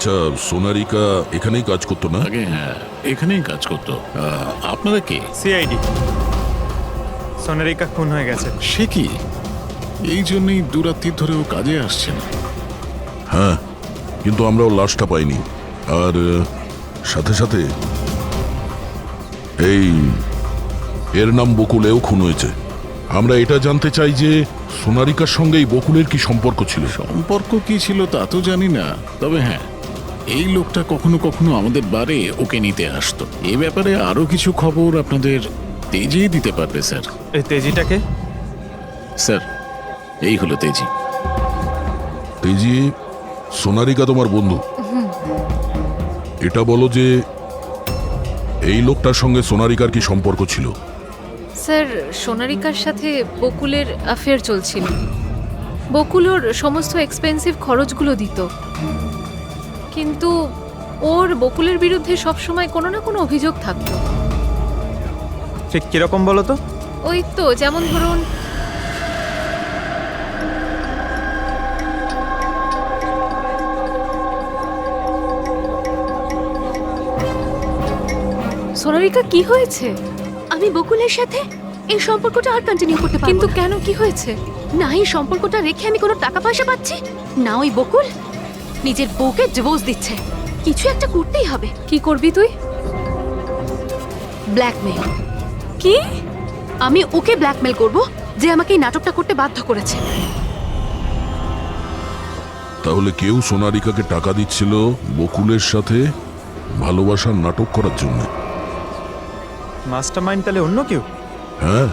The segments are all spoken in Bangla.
আচ্ছা, সোনারিকা এখানেই কাজ করতো না? আগে হ্যাঁ, এখানেই কাজ করতো। আপনারা কে? সিআইডি। সোনারিকা খুন হয়ে গেছে। সে কি? এই জন্যই দুরাত্রি ধরে ও কাজে আসছে না। হ্যাঁ, কিন্তু আমরাও লাশটা পাইনি। আর সাথে সাথে এই এর নাম বকুলেও খুন হয়েছে। আমরা এটা জানতে চাই যে সোনারিকার সঙ্গে এই বকুলের কি সম্পর্ক ছিল। সম্পর্ক কি ছিল তা তো জানি না, তবে হ্যাঁ, এই লোকটা কখনো কখনো আমাদের বারে ওকে নিতে আসতো। এ ব্যাপারে আরো কিছু খবর আপনাদের তেজেই দিতে পারবে স্যার। এই তেজিটাকে? স্যার, এই হলো তেজি। তেজি, সোনারিকা তোমার বন্ধু। এটা বলো যে এই লোকটার সঙ্গে সোনারিকার কি সম্পর্ক ছিল? স্যার, সোনারিকার সাথে বকুলের অ্যাফেয়ার চলছিল। বকুল ওর সমস্ত এক্সপেন্সিভ খরচগুলো দিত, কিন্তু ওর বকুলের বিরুদ্ধে সবসময় কোনো না কোনো অভিযোগ থাকতো। ঠিক কিরকম বলো তো? ওই তো যেমন ধরুন, সোনারিকা কি হয়েছে? আমি বকুলের সাথে এই সম্পর্কটা আর কন্টিনিউ করতে পারবো কিন্তু না। কেন, কি হয়েছে? না এই সম্পর্কটা রেখে আমি কোনো টাকা পয়সা পাচ্ছি, না ওই বকুল নিজের বউকে ডিভোর্স দিচ্ছে। কিছু একটা করতেই হবে। কি করবি তুই? ব্ল্যাকমেল। কি? আমি ওকে ব্ল্যাকমেল করব যে আমাকে এই নাটকটা করতে বাধ্য করেছে। তাহলে কেউ সোনারিকাকে টাকা দিচ্ছিল বকুলের সাথে ভালোবাসার নাটক করার জন্য। মাস্টারমাইন্ড তাহলে অন্য কেউ? হ্যাঁ,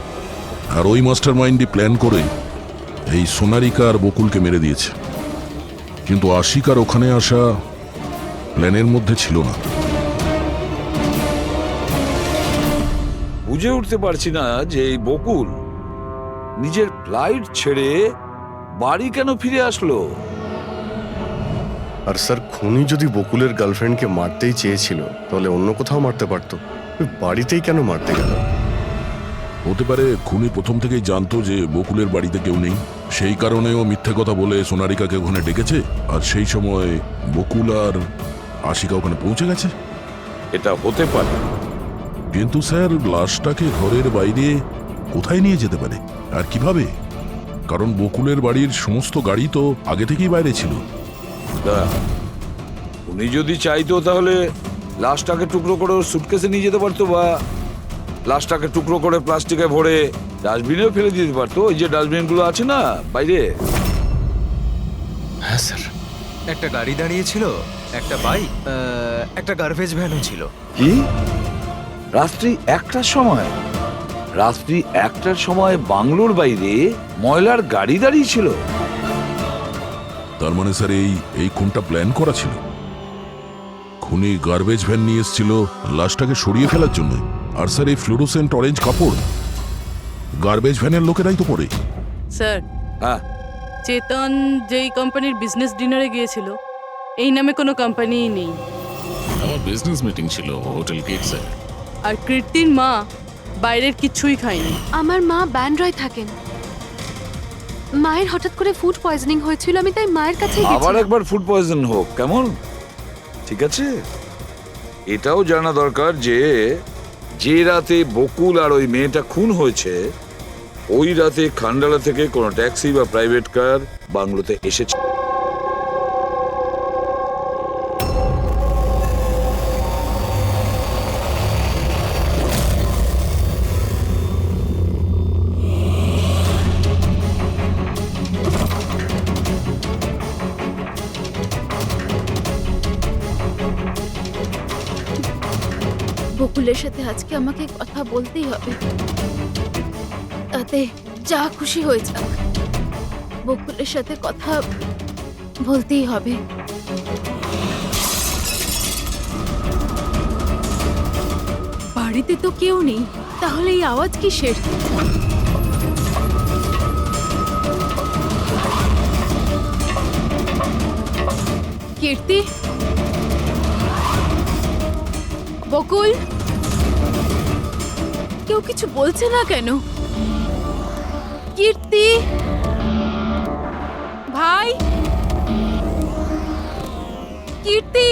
আর ওই মাস্টার মাইন্ডই প্ল্যান করে এই সোনারিকা আর বকুলকে মেরে দিয়েছে। কিন্তু আশিকার ওখানে আসা প্ল্যানের মধ্যে ছিল না। বুঝে উঠতে পারছি না যে এই বকুল নিজের ফ্লাইট ছেড়ে বাড়ি কেন ফিরে আসলো। আর স্যার, খুনি যদি বকুলের গার্লফ্রেন্ডকে মারতেই চেয়েছিল তাহলে অন্য কোথাও মারতে পারতো, ওই বাড়িতেই কেন মারতে গেল? হতে পারে খুনি প্রথম থেকেই জানতো যে বকুলের বাড়িতে কেউ নেই, সেই কারণে ও মিথ্যে কথা বলে সোনারিকাকে ওখানে ডেকেছে, আর সেই সময় বকুল আর আশিকা ওখানে পৌঁছে গেছে। এটা হতে পারে, কিন্তু স্যার, লাশটাকে ঘরের বাইরে কোথায় নিয়ে যেতে পারে আর কিভাবে? কারণ বকুলের বাড়ির সমস্ত গাড়ি তো আগে থেকেই বাইরে ছিল। উনি যদি চাইতো তাহলে লাশটাকে টুকরো করে ওর সুটকেসে নিয়ে যেতে পারতো, বা লাশটাকে টুকরো করে প্লাস্টিকে ভরে ডাস্টবিনেও ফেলে দিতে পারতো। ওই যে ডাস্টবিনগুলো আছে না বাইরে। হ্যাঁ স্যার। একটা গাড়ি দাঁড়িয়ে ছিল, একটা বাইক, একটা গার্বেজ ভ্যানও ছিল। কি রাত্রি 1টার সময়? রাত্রি 1টার সময় বাংলোর বাইরে ময়লার গাড়ি দাঁড়িয়ে ছিল? তার মানে স্যার এই খুনটা প্ল্যান করা ছিল। খুনি গার্বেজ ভ্যান নিয়ে এসেছিল লাশটাকে সরিয়ে ফেলার জন্য। আর স্যার, এই ফ্লুরোসেন্ট অরেঞ্জ কাপড় গার্বেজ ভ্যানের লোকেরাই তো পরে। স্যার, হ্যাঁ, চেতন যেই কোম্পানির বিজনেস ডিনারে গিয়েছিল, এই নামে কোনো কোম্পানিই নেই। আমার বিজনেস মিটিং ছিল হোটেল কিডসে। আর কীর্তির মা বাইরের কিছুই খায়নি। আমার মা ব্যান্ড্রয় থাকেন। মায়ের হঠাৎ করে ফুড পয়জনিং হয়েছিল, আমি তাই মায়ের কাছে আবার গেছিলাম। একবার ফুড পয়জন হোক কেমন? ঠিক আছে, এটাও জানা দরকার যে যে রাতে বকুল আর ওই মেয়েটা খুন হয়েছে, ওই রাতে খান্ডালা থেকে কোনো ট্যাক্সি বা প্রাইভেট কার বাংলোতে এসেছে। বকুলের সাথে আজকে আমাকে কথা বলতেই হবে, তাতে যা খুশি হয়ে যাক। বকুলের সাথে কথা বলতেই হবে। বাড়িতে তো কেউ নেই, তাহলে এই আওয়াজ কিসের? কীর্তি, বকুল, কেউ কিছু বলছে না কেন? কীর্তি ভাই, কীর্তি!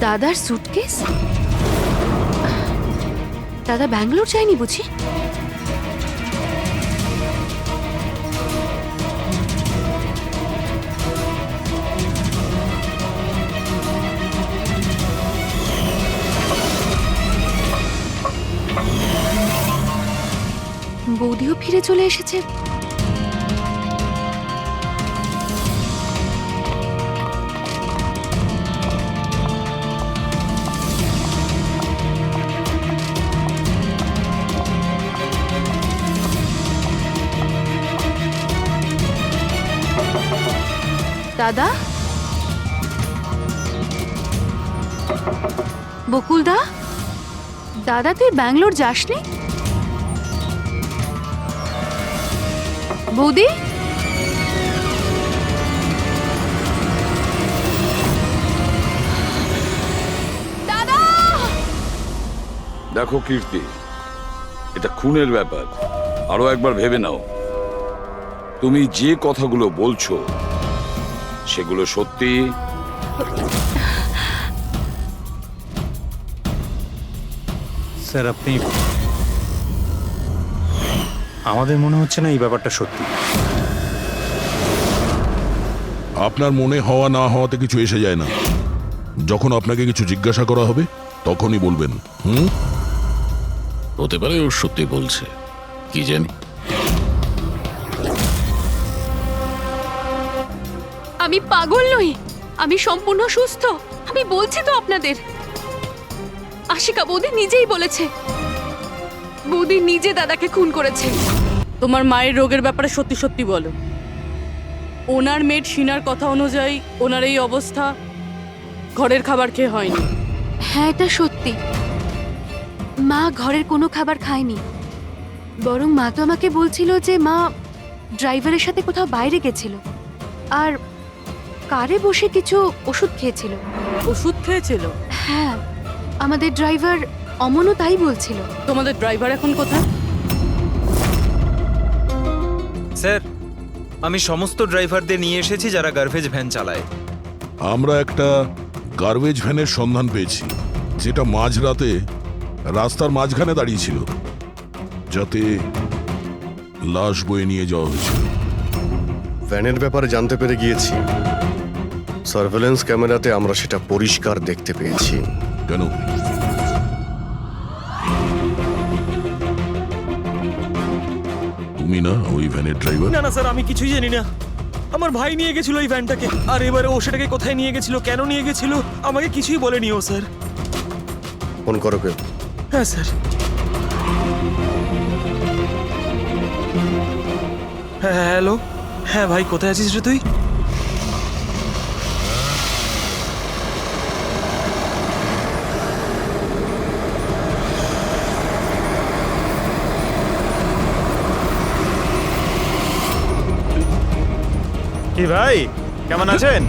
দাদার সুটকেস? দাদা ব্যাঙ্গালোর যায়নি বুঝি? বৌদিও ফিরে চলে এসেছে। দাদা, বকুলদা, দাদা তুই ব্যাঙ্গালোর যাসনি? বৌদি, দাদা! দেখো কীর্তি, এটা খুনের ব্যাপার। আরো একবার ভেবে নাও, তুমি যে কথাগুলো বলছো সেগুলো সত্যি? স্যার আপনি, আমাদের মনে হচ্ছে না এই ব্যাপারটা সত্যি। আপনার মনে হওয়া না হওয়াতে কিছু এসে যায় না। যখন আপনাকে কিছু জিজ্ঞাসা করা হবে তখনই বলবেন। হতে পারে ও সত্যি বলছে, কি জানি। আমি পাগল নই, আমি সম্পূর্ণ সুস্থ। আমি বলছি তো আপনাদের, আশিকা বৌদি নিজেই বলেছে, বৌদি নিজে দাদাকে খুন করেছে। তোমার মায়ের রোগের ব্যাপারে সত্যি সত্যি বলো। ওনার মেয়ের শিনার কথা অনুযায়ী ওনার এই অবস্থা ঘরের খাবার খেয়ে হয়নি। হ্যাঁ এটা সত্যি, মা ঘরের কোনো খাবার খায়নি। বরং মা তো আমাকে বলছিল যে মা ড্রাইভারের সাথে কোথাও বাইরে গেছিল আর কারে বসে কিছু ওষুধ খেয়েছিল। ওষুধ খেয়েছিল? হ্যাঁ, আমাদের ড্রাইভার অমনও তাই বলছিল। তোমাদের ড্রাইভার এখন কোথায়? স্যার, আমি সমস্ত ড্রাইভারদের নিয়ে এসেছি যারা গার্বেজ ভ্যান চালায়। আমরা একটা গার্বেজ ভ্যানের সন্ধান পেয়েছি, যেটা মাঝরাতে রাস্তার মাঝখানে দাঁড়িয়েছিল, যাতে লাশ বয়ে নিয়ে যাওয়া হয়েছিল। ভ্যানের ব্যাপারে জানতে পেরে গিয়েছি। সার্ভেলেন্স ক্যামেরাতে আমরা সেটা পরিষ্কার দেখতে পেয়েছি। কেন? তুমি না ওই ভ্যানের ড্রাইভার? না না স্যার, আমি কিছুই জানি না। আমার ভাই নিয়ে গেছিল এই ভ্যানটাকে, আর এবারে ও সেটাকে কোথায় নিয়ে গেছিল, কেন নিয়ে গেছিল, আমাকে কিছুই বলেনি ও স্যার। ফোন করো কেউ? হ্যাঁ স্যার। হ্যাঁ হ্যালো, হ্যাঁ ভাই কোথায় আছিস রে তুই? কি ভাই, কেমন আছেন?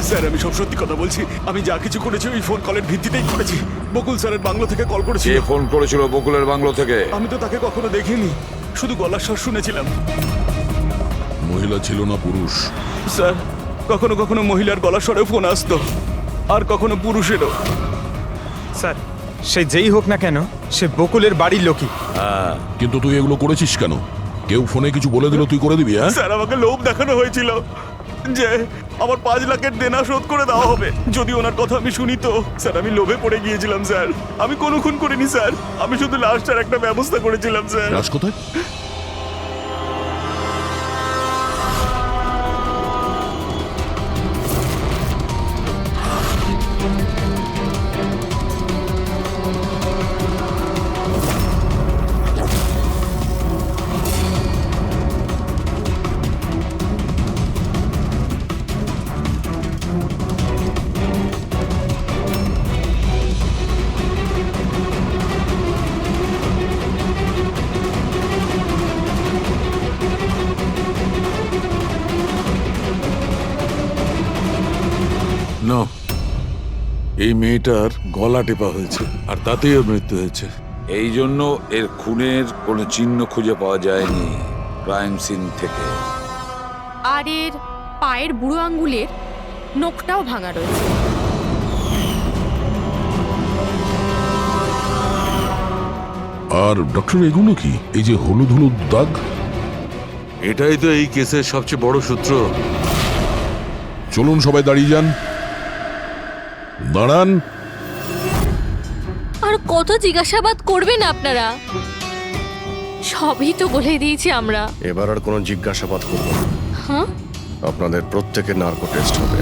স্যার আমি সব সত্যি কথা বলছি। আমি যা কিছু করেছি ওই ফোন কলের ভিত্তিতেই করেছি। বকুল স্যারের বাংলো থেকে কল করেছিল। কে ফোন করেছিল বকুলের বাংলো থেকে? আমি তো তাকে কখনো দেখিনি, শুধু গলার স্বর শুনেছিলাম। মহিলা ছিল না পুরুষ? স্যার কখনো কখনো মহিলার গলার স্বরেও ফোন আসতো, আর কখনো পুরুষেরও। স্যার সে যেই হোক না কেন, সে বকুলের বাড়ির লোকই। কিন্তু তুই এগুলো করেছিস কেন? কেউ ফোনে কিছু বলে দিল তুই করে দিবি? হ্যাঁ স্যার আমাকে লোভ দেখানো হয়েছিল যে আমার 5 লাখের দেনা শোধ করে দেওয়া হবে যদি ওনার কথা আমি শুনি। তো স্যার আমি লোভে পড়ে গিয়েছিলাম স্যার। আমি কোনো খুন করিনি স্যার, আমি শুধু লাশটার একটা ব্যবস্থা করেছিলাম স্যার। লাশ কোথায়? এই মেয়েটার গলা টেপা হয়েছে আর তাতেই ওর মৃত্যু হয়েছে। এই জন্য এর খুনের কোনো চিহ্ন খুঁজে পাওয়া যায়নি ক্রাইম সিন থেকে। আর এর পায়ের বুড়ো আঙ্গুলের নখটাও ভাঙা রয়েছে। আর ডক্টর এগুলো কি? এই যে হলুদ হলুদ দাগ, এটাই তো এই কেসের সবচেয়ে বড় সূত্র। চলুন সবাই দাঁড়িয়ে যান। দাঁড়ান। আর কত জিজ্ঞাসাবাদ করবেন আপনারা? সবই তো বলে দিয়েছি আমরা। এবার আর কোনো জিজ্ঞাসাবাদ করব না। হ্যাঁ, আপনাদের প্রত্যেকের নার্কো টেস্ট হবে।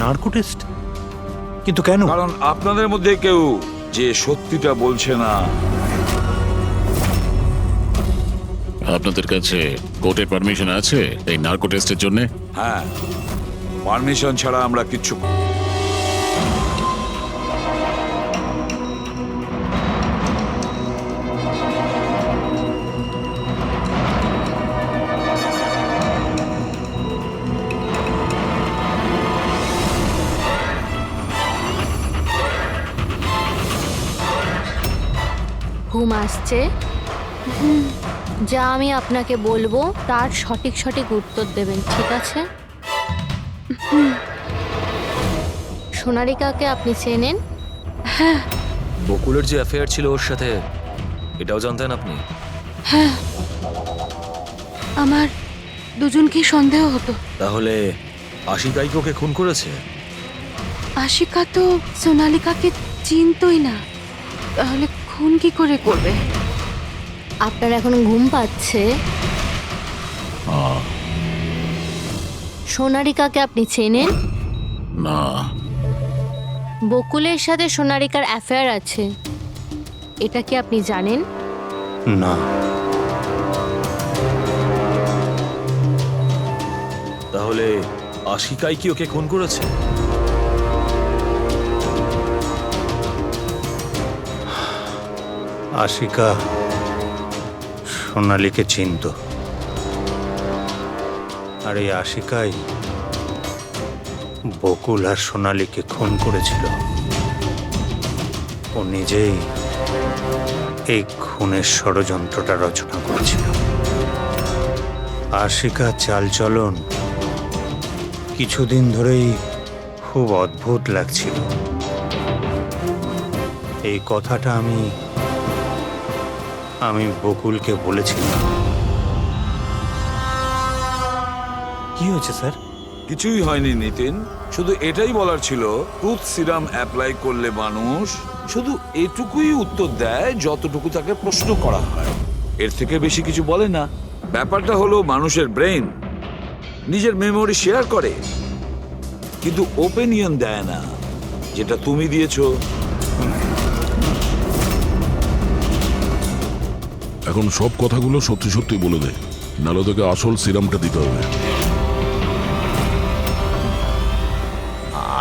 Narco test? কিন্তু কেন? কারণ আপনাদের মধ্যে কেউ যে সত্যিটা বলছে না। আপনাদের কাছে কোর্টের পারমিশন আছে এই নার্কো টেস্টের জন্য? হ্যাঁ, পারমিশন ছাড়া আমরা কিচ্ছু ঘুম আসছে? যা আমি আপনাকে বলবো তার সঠিক সঠিক উত্তর দেবেন, ঠিক আছে? সোনারিকাকে আপনি চেনেন? হ্যাঁ বকুলের যে অ্যাফেয়ার ছিল ওর সাথে, এটাও জানতেন আপনি? হ্যাঁ, আমার দুজনকেই সন্দেহ হতো। তাহলে আশিকাই কি ওকে খুন করেছে? আশিকা তো সোনালিকাকে চিনতই না, তাহলে খুন কি করে করবে? আপনার এখন ঘুম পাচ্ছে? সোনারিকাকে আপনি চেনেন? না। বকুলের সাথে সোনারিকার অ্যাফেয়ার আছে, এটা কি আপনি জানেন? না। তাহলে আশিকাই কি ওকে খুন করেছে? আশিকা সোনালীকে চিনত, আর এই আশিকাই বকুল আর সোনালীকে খুন করেছিল। ও নিজেই এই খুনের ষড়যন্ত্রটা রচনা করেছিল। আশিকা চালচলন কিছুদিন ধরেই খুব অদ্ভুত লাগছিল। এই কথাটা আমি বকুলকে বলেছিলাম। কি হয়েছে স্যার? কিছুই হয়নি নিতিন, শুধু এটাই বলার ছিল টুথ সিরাম অ্যাপ্লাই করলে মানুষ শুধু এটুকুই উত্তর দেয় যতটুকু তাকে প্রশ্ন করা হয়, এর থেকে বেশি কিছু বলে না। ব্যাপারটা হলো মানুষের ব্রেন নিজের মেমোরি শেয়ার করে, কিন্তু ওপিনিয়ন দেয় না, যেটা তুমি দিয়েছো। এখন সব কথাগুলো সত্যি সত্যি বলে দে, নাহলে তোকে আসল সিরামটা দিতে হবে।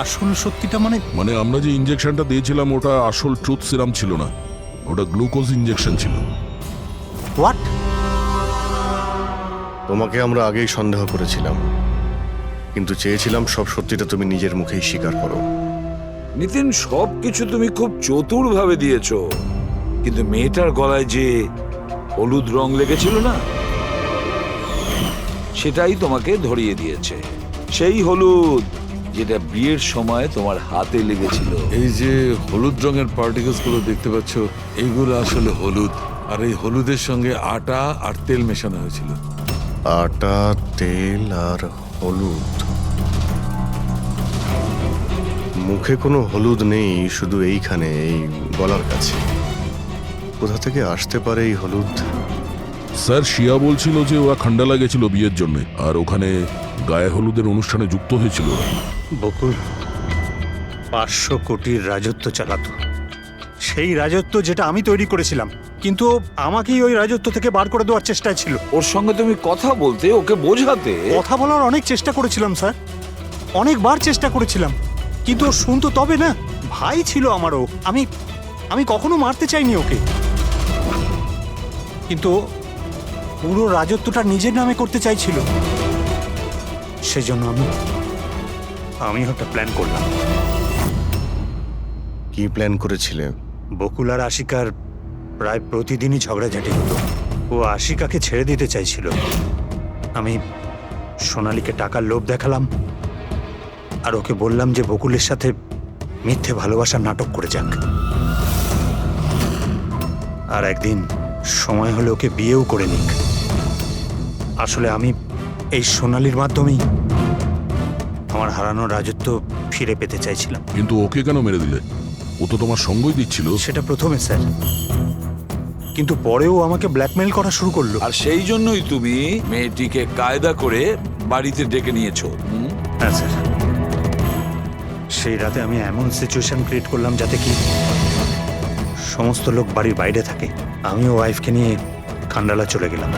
আসল সত্যিটা মানে আমরা যে ইনজেকশনটা দিয়েছিলাম ওটা আসল ট্রুথ সিরাম ছিল না, ওটা গ্লুকোজ ইনজেকশন ছিল। হোয়াট? তোমাকে আমরা আগেই সন্দেহ করেছিলাম, কিন্তু চেয়েছিলাম সব সত্যিটা তুমি নিজের মুখেই স্বীকার করো। নিতিন, সবকিছু তুমি খুব চতুর ভাবে দিয়েছো, কিন্তু মেয়েটার গলায় যে হলুদ রং লেগেছিল না, সেটাই তোমাকে ধরিয়ে দিয়েছে। সেই হলুদ যেটা বিয়ের সময় তোমার হাতে লেগেছিল। এই যে হলুদ রঙের পার্টিকেলস গুলো দেখতে পাচ্ছ, এইগুলো আসলে হলুদ, আর এই হলুদের সঙ্গে আটা আর তেল মেশানো হয়েছিল। আটা, তেল আর হলুদ। মুখে কোনো হলুদ নেই, শুধু এইখানে, এই গলার কাছে। কোথা থেকে আসতে পারে এই হলুদ? স্যার শিয়া বলছিল যে ওরা খান্ডালা গেছিল বিয়ের জন্য, আর ওখানে গায়ে হলুদের অনুষ্ঠানে যুক্ত হয়েছিল ওরা। বকুল 500 কোটির রাজত্ব চালাতো, সেই রাজত্ব যেটা আমি তৈরি করেছিলাম, কিন্তু আমাকেই ওই রাজত্ব থেকে বার করে দেওয়ার চেষ্টায় ছিল। ওর সঙ্গে তুমি কথা বলতে, ওকে বোঝাতে। কথা বলার অনেক চেষ্টা করেছিলাম স্যার, অনেকবার চেষ্টা করেছিলাম, কিন্তু ও শুনতো তবে না। ভাই ছিল আমারও, আমি কখনো মারতে চাইনি ওকে, কিন্তু পুরো রাজত্বটা নিজের নামে করতে চাইছিল। সেই জন্য আমি একটা প্ল্যান করলাম। কি প্ল্যান করেছিলে? বকুল আর আশিকার প্রায় প্রতিদিনই ঝগড়াঝাটি হতো। ও আশিকাকে ছেড়ে দিতে চাইছিল। আমি সোনালীকে টাকার লোভ দেখালাম আর ওকে বললাম যে বকুলের সাথে মিথ্যে ভালোবাসার নাটক করে যাক। আর একদিন সময় হলে ওকে বিয়েও করে নিক। আসলে আমি এই সোনালীর মাধ্যমেই আমার হারানো রাজত্ব ফিরে পেতে চাইছিলাম। কিন্তু ওকে কেন মেরে দিলে? ও তো তোমার সঙ্গই দিচ্ছিল। সেটা প্রথমে স্যার, কিন্তু পরেও আমাকে ব্ল্যাকমেল করা শুরু করলো। আর সেই জন্যই তুমি মেয়েটিকে কায়দা করে বাড়িতে ডেকে নিয়েছো। হ্যাঁ স্যার, সেই রাতে আমি এমন সিচুয়েশন ক্রিয়েট করলাম যাতে কি সমস্ত লোক বাড়ির বাইরে থাকে। আমিও ওয়াইফকে নিয়ে খান্ডালা চলে গেলাম।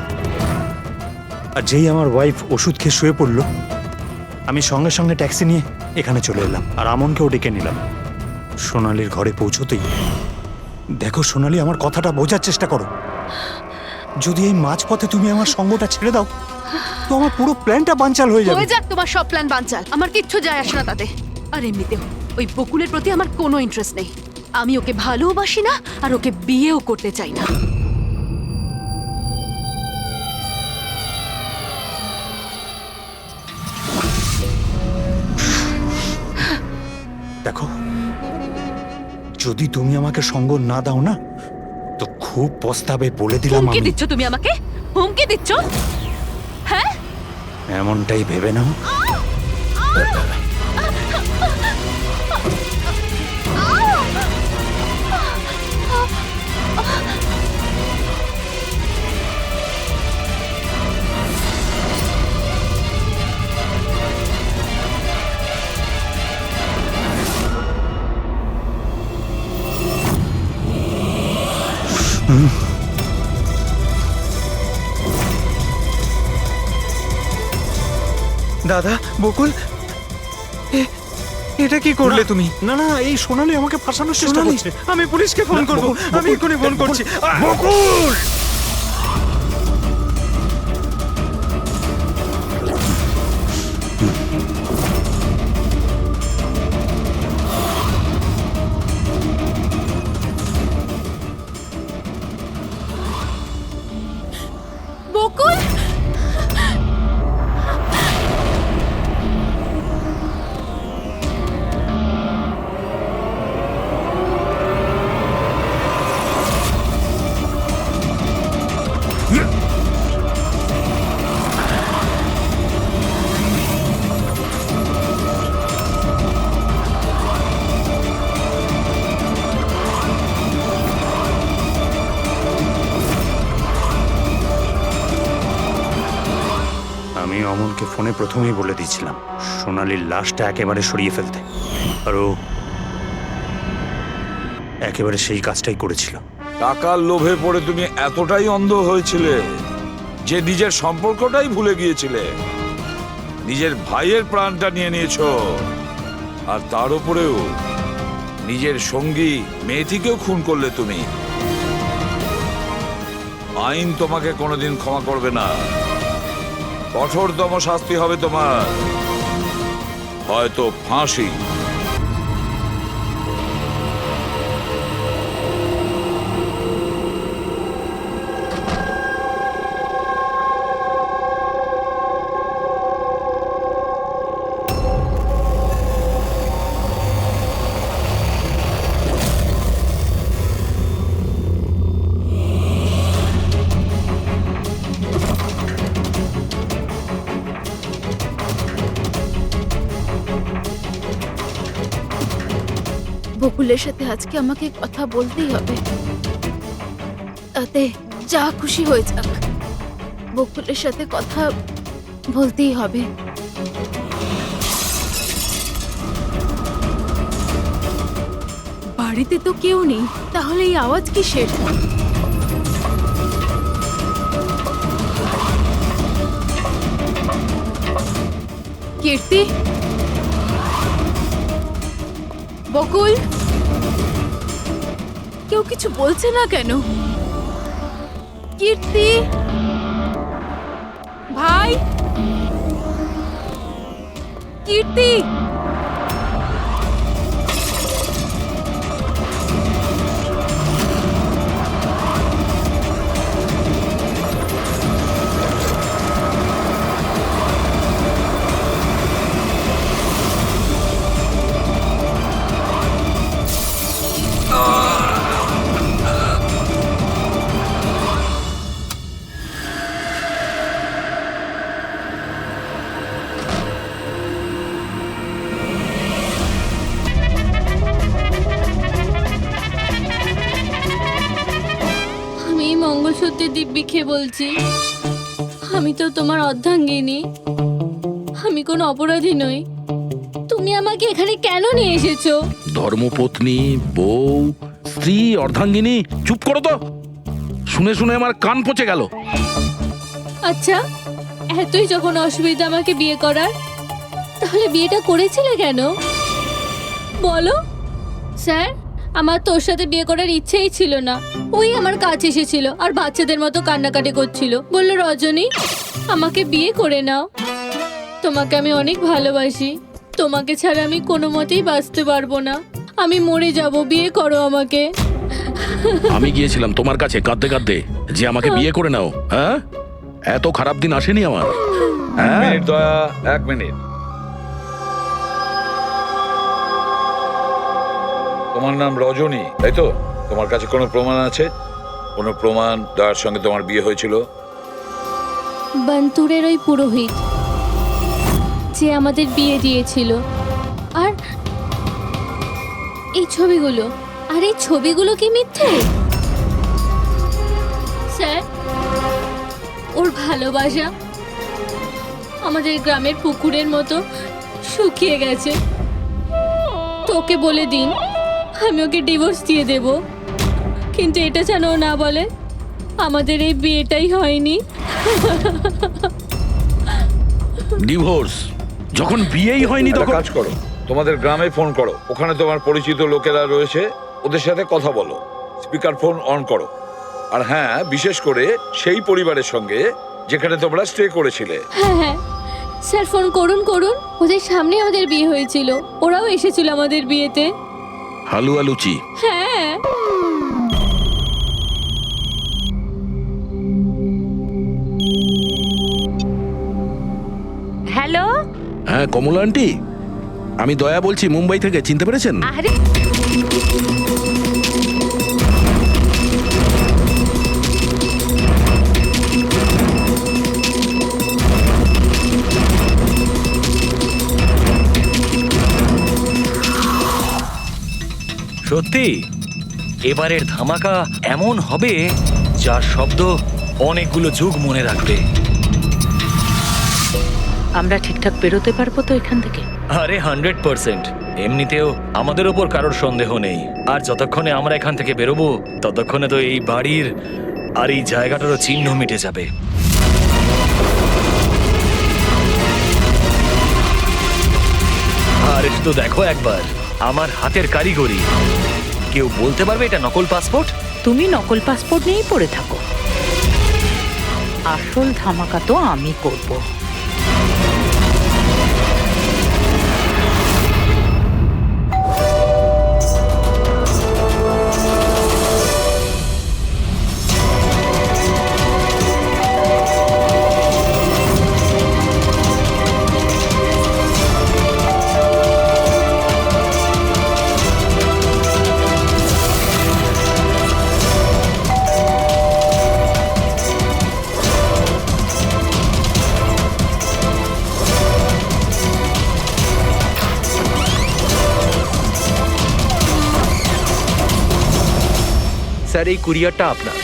আর যেই আমার ওয়াইফ ওষুধ খেয়ে শুয়ে পড়লো, আমি সঙ্গে সঙ্গে ট্যাক্সি নিয়ে এখানে চলে এলাম আর আমনকেও ডেকে নিলাম। সোনালীর ঘরে পৌঁছতেই, দেখো সোনালী, আমার কথাটা বোঝার চেষ্টা করো। যদি এই মাঝপথে তুমি আমার সঙ্গটা ছেড়ে দাও তো আমার পুরো প্ল্যানটা বানচাল হয়ে যাবে। হয়ে যাক তোমার সব প্ল্যান বানচাল, আমার কিচ্ছু যায় আসে না তাতে। আর এমনিতেও ওই বকুলের প্রতি আমার কোনো ইন্টারেস্ট নেই। আমি ওকে ভালোবাসি না আর ওকে বিয়েও করতে চাই না। দেখো, যদি তুমি আমাকে সঙ্গ না দাও না তো খুব পস্তাবে, বলে দিলাম। হুমকি আমি দিচ্ছ তুমি আমাকে? হুমকি দিচ্ছ? হ্যাঁ, এমনটাই ভেবে নাও। দাদা, বকুল, এটা কি করলে তুমি? না না, এই সোনালী আমাকে ফাঁসানোর চেষ্টা সোনালী, করছে। আমি পুলিশকে ফোন করব। আমি এক্ষুনি ফোন করছি। বকুল! বকুল! আমি অমনকে ফোনে প্রথমেই বলে দিয়েছিলাম সোনালীর লাশটা একেবারে সরিয়ে ফেলতে, আর ও একেবারে সেই কাজটাই করেছিল। টাকার লোভে পড়ে তুমি এতটাই অন্ধ হয়েছিলে যে নিজের সম্পর্কটাই ভুলে গিয়েছিলে। নিজের ভাইয়ের প্রাণটা নিয়ে নিয়েছো, আর তার উপরেও নিজের সঙ্গী মেয়েটিকেও খুন করলে তুমি। আইন তোমাকে কোনোদিন ক্ষমা করবে না। কঠোরতম শাস্তি হবে তোমার, হয়তো ফাঁসি। বকুলের সাথে আজকে আমাকে কথা বলতেই হবে, তাতে যা খুশি হয়ে যাক। বকুলের সাথে কথা বলতেই হবে। বাড়িতে তো কেউ নেই, তাহলে এই আওয়াজ কিসের? কীর্তি, বকুল, কেউ কিছু বলছে না কেন? কীর্তি, ভাই, কীর্তি! আমি মঙ্গলসূত্রের দিব্যিকে বলছি। আমি তো তোমার অর্ধাঙ্গিনী, আমি কোনো অপরাধী নই। তুমি আমাকে এখানে কেন নিয়ে এসেছো? ধর্মপত্নী, বউ, স্ত্রী, অর্ধাঙ্গিনী, চুপ করো তো। শুনে শুনে আমার কান পচে গেল। আচ্ছা, এতই যখন অসুবিধা আমাকে বিয়ে করার, তাহলে বিয়েটা করেছিলে কেন বলো? স্যার, আমার তোর সাথে বিয়ে করার ইচ্ছেই ছিল না। ওই আমার কাছে এসেছিল আর বাচ্চাদের মতো কান্নাকাটি করছিল, বললো রজনী আমাকে বিয়ে করে নাও, তোমাকে আমি অনেক ভালোবাসি, তোমাকে ছাড়া আমি কোনো মতেই বাঁচতে পারবো না, আমি মরে যাব, বিয়ে করো আমাকে। আমি গিয়েছিলাম তোমার কাছে কাঁদতে কাঁদতে যে আমাকে বিয়ে করে নাও। হ্যাঁ, এত খারাপ দিন আসেনি আমার। হ্যাঁ, মিনিট দয়া, 1 মিনিট। তোমার নাম রজনী, তাই তো? তোমার কাছে কোনো প্রমাণ আছে? কোনো প্রমাণ দয়ার সঙ্গে তোমার বিয়ে হয়েছিল? বান্তুরের ওই পুরোহিত যে আমাদের বিয়ে দিয়েছিল, আর এই ছবিগুলো, আর এই ছবিগুলো কি মিথ্যে? স্যার, ওর ভালোবাসা আমাদের গ্রামের পুকুরের মতো শুকিয়ে গেছে। তোকে বলে দিন আমি ওকে ডিভোর্স দিয়ে দেব, কিন্তু এটা যেন ও না বলে আমাদের এই বিয়েটাই হয়নি। ডিভোর্স? যখন বিয়েই হয়নি তখন কাজ করো, তোমাদের গ্রামে ফোন করো, ওখানে তোমার পরিচিত লোকেরা রয়েছে, ওদের সাথে কথা বলো, স্পিকার ফোন অন করো। আর হ্যাঁ, বিশেষ করে সেই পরিবারের সঙ্গে যেখানে তোমরা স্টে করেছিলে। হ্যাঁ হ্যাঁ স্যার, ফোন করুন করুন, ওদের সামনে আমাদের বিয়ে হয়েছিল, ওরাও এসেছিল আমাদের বিয়েতে। হালুয়া লুচি? হ্যাঁ। হ্যালো। হ্যাঁ কমলা আন্টি, আমি দয়া বলছি মুম্বাই থেকে, চিনতে পেরেছেন? আরে সত্যি এবারের ধামাকা এমন হবে যার শব্দ অনেকগুলো যুগ মনে রাখবে। আমরা ঠিকঠাক বেরোতে পারবো তো এখান থেকে? আরে 100%। এমনিতেও আমাদের ওপর কারোর সন্দেহ নেই, আর যতক্ষণে আমরা এখান থেকে বেরোবো ততক্ষণে তো এই বাড়ির আর এই জায়গাটারও চিহ্ন মিটে যাবে। আর একটু দেখো একবার আমার হাতের কারিগরি। কেউ বলতে পারবে এটা নকল পাসপোর্ট? তুমি নকল পাসপোর্ট নিয়েই পড়ে থাকো, আসল ধামাকা তো আমি করব। স্যার, এই কুরিয়ারটা আপনার।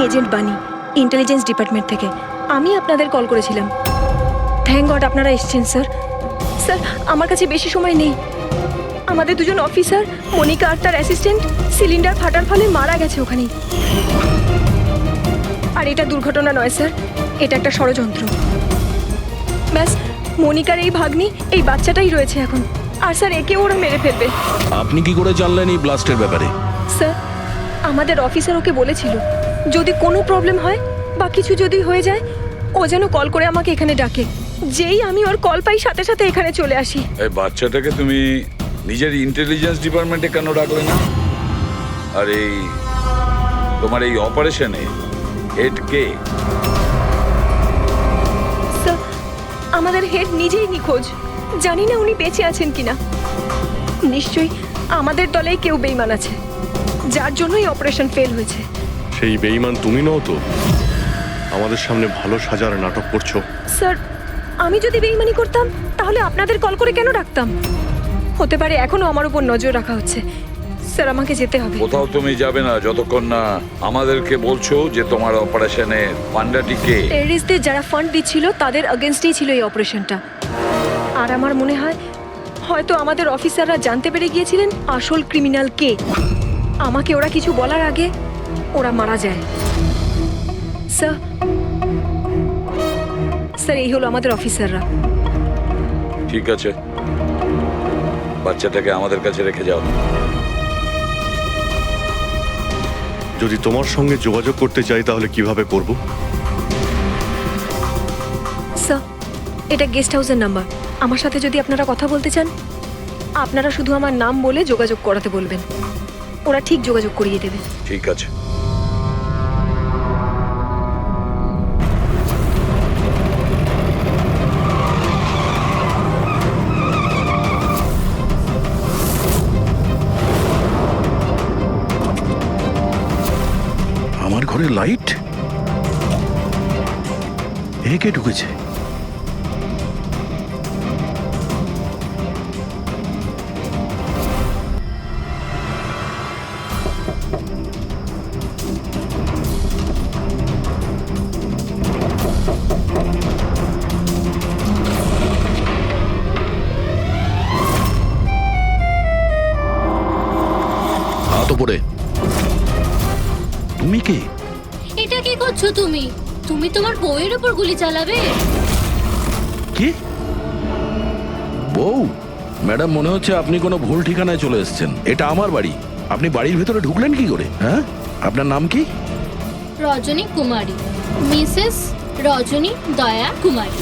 এজেন্ট বানি, ইন্টেলিজেন্স ডিপার্টমেন্ট থেকে। আমি আপনাদের কল করেছিলাম। থ্যাংক গড আপনারা এসেছেন স্যার। স্যার আমার কাছে বেশি সময় নেই। আমাদের দুজন অফিসার, মনিকা আর তার অ্যাসিস্ট্যান্ট, সিলিন্ডার ফাটার ফলে মারা গেছে ওখানেই। আর এটা দুর্ঘটনা নয় স্যার, এটা একটা ষড়যন্ত্র। ব্যাস মনিকার এই ভাগ্নি, এই বাচ্চাটাই রয়েছে এখন। আর স্যার একে ওরা মেরে ফেলবে। আপনি কি করে জানলেন এই ব্লাস্টের ব্যাপারে? স্যার আমাদের অফিসার ওকে বলেছিল যদি কোনো প্রবলেম হয় বা কিছু যদি হয়ে যায় ও যেন কল করে আমাকে এখানে ডাকে। যেই আমি ওর কল পাই সাথে সাথে এখানে চলে আসি। এই বাচ্চাটাকে তুমি নিজের ইন্টেলিজেন্স ডিপার্টমেন্টে কেন রাখলে না? আর এই তোমার এই অপারেশনে হেড কে? স্যার আমাদের হেড নিজেই নিখোঁজ, জানি না উনি বেঁচে আছেন কিনা। নিশ্চয়ই আমাদের দলেই কেউ বেইমান আছে, যার জন্যই অপারেশন ফেল হয়েছে। সেই বেঈমান তুমি নও তো? আমাদের সামনে ভালো সাজার নাটক করছো। স্যার আমি যদি বেইমানি করতাম তাহলে আপনাদের কল করে কেন ডাকতাম? হতে পারে এখনো আমার উপর নজর রাখা হচ্ছে। স্যার আমাকে যেতে হবে। কোথাও তুমি যাবে না যতক্ষণ না আমাদেরকে বলছো যে তোমার অপারেশনে ফান্ডাটি কে। টেররিস্টদের যারা ফান্ড দিচ্ছিল তাদের এগেনস্টেই ছিল এই অপারেশনটা। আর আমার মনে হয় হয়তো আমাদের অফিসাররা জানতে পেরে গিয়েছিলেন আসল ক্রিমিনাল কে। আমাকে ওরা কিছু বলার আগে ওরা মারা যায়। স্যার স্যার এই হলো আমাদের অফিসাররা। ঠিক আছে, বাচ্চাটাকে আমাদের কাছে রেখে যাও। যদি তোমার সঙ্গে যোগাযোগ করতে চাই তাহলে কিভাবে করব? স্যার এটা গেস্ট হাউসের নাম্বার। আমার সাথে যদি আপনারা কথা বলতে চান আপনারা শুধু আমার নাম বলে যোগাযোগ করাতে বলবেন, ওরা ঠিক যোগাযোগ করিয়ে দেবে। ঠিক আছে। আমার ঘরে লাইট? এ কে ঢুকেছে? হাত উপরে। তুমি কে? এটা কি করছো তুমি? তুমি তোমার বউয়ের উপর গুলি চালাবে? কি বউ? ম্যাডাম মনে হচ্ছে আপনি কোনো ভুল ঠিকানায় চলে এসেছেন। এটা আমার বাড়ি, আপনি বাড়ির ভেতরে ঢুকলেন কি করে? হ্যাঁ, আপনার নাম কি? রজনী কুমারী, মিসেস রজনী দয়া কুমারী।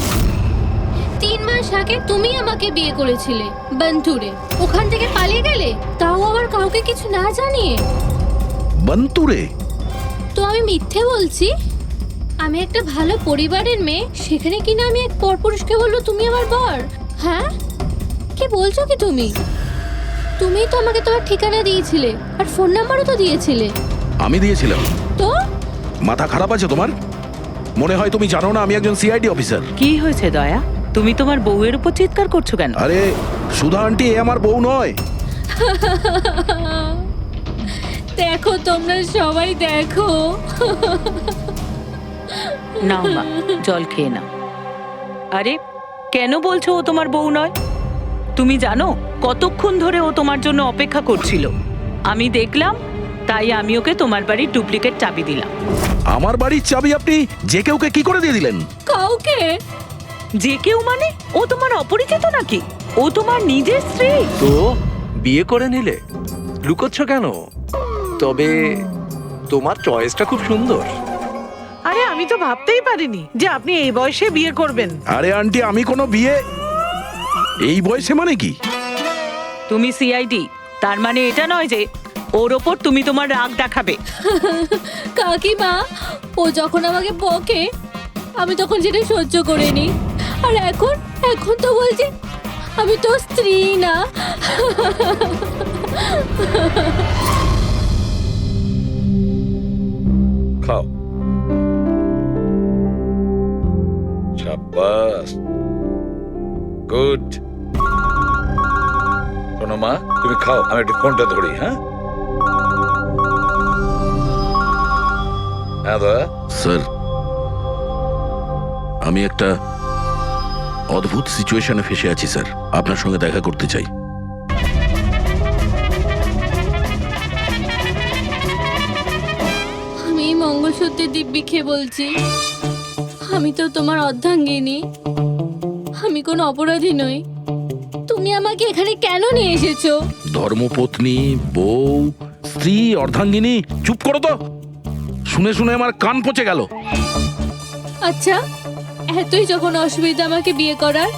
3 মাস আগে তুমি আমাকে বিয়ে করেছিলে বন্টুরে, ওখান থেকে পালিয়ে গেলে, তাও আবার কাউকে কিছু না জানিয়ে। বন্টুরে? তো আমি মিথ্যে বলছি? আমি একটা ভালো পরিবারের মেয়ে, সেখানে কিনা আমি এক পরপুরুষকে বলবো তুমি আমার বর? হ্যাঁ কি বলছো কি তুমি? তুমিই তো আমাকে তোমার ঠিকানা দিয়েছিলে আর ফোন নাম্বারও তো দিয়েছিলে। আমি দিয়েছিলাম? তো মাথা খারাপ আছে তোমার? মনে হয় তুমি জানো না আমি একজন সিআইডি অফিসার। কি হয়েছে দয়া? তুমি তোমার বউয়ের উপর চিৎকার করছো কেন? আরে সুধা আন্টি, এ আমার বউ নয়। দেখো তোমরা সবাই দেখো। নাও মা, জল খেয়ে নাও। আরে কেন বলছো ও তোমার বউ নয়? তুমি জানো কতক্ষণ ধরে ও তোমার জন্য অপেক্ষা করছিল? আমি দেখলাম, তাই আমি ওকে তোমার বাড়ির ডুপ্লিকেট চাবি দিলাম। আমার বাড়ির চাবি আপনি যে কেউকে কি করে দিয়ে দিলেন? কাউকে? যে কেউ মানে? ও তোমার অপরিচিত নাকি? ও তোমার নিজের স্ত্রী। তো বিয়ে করে নিলে লুকোচ্ছ কেন? তবে তোমার চয়েসটা খুব সুন্দর। আরে আমি তো ভাবতেই পারিনি যে আপনি এই বয়সে বিয়ে করবেন। আরে আন্টি, আমি কোনো বিয়ে এই বয়সে মানে কি? তুমি সিআইডি, তার মানে এটা নয় যে ওর ওপর তুমি তোমার রাগ দেখাবে। কাকিমা, ও যখন আমাকে বকে আমি তখন সেটা সহ্য করে নি, আর এখন তো বলছি আমি তো স্ত্রী না। খাও। শাবাশ, গুড। শোনো মা, তুমি খাও, আমি একটু ফোনটা ধরি। হ্যাঁ হ্যাঁ দয়া, স্যার আমি একটা অদ্ভুত সিচুয়েশনে ফেসে আছি স্যার, আপনার সঙ্গে দেখা করতে চাই। আমি এই মঙ্গলসূত্রের দিব্যি খেয়ে বলছি, আমি তো তোমার অর্ধাঙ্গিনী, আমি কোনো অপরাধী নই। তুমি আমাকে এখানে কেন নিয়ে এসেছো? ধর্মপত্নী, বউ, স্ত্রী, অর্ধাঙ্গিনী, চুপ করো তো, শুনে শুনে আমার কান পচে গেল। আচ্ছা, এতই যখন অসুবিধা আমাকে বিয়ে করার,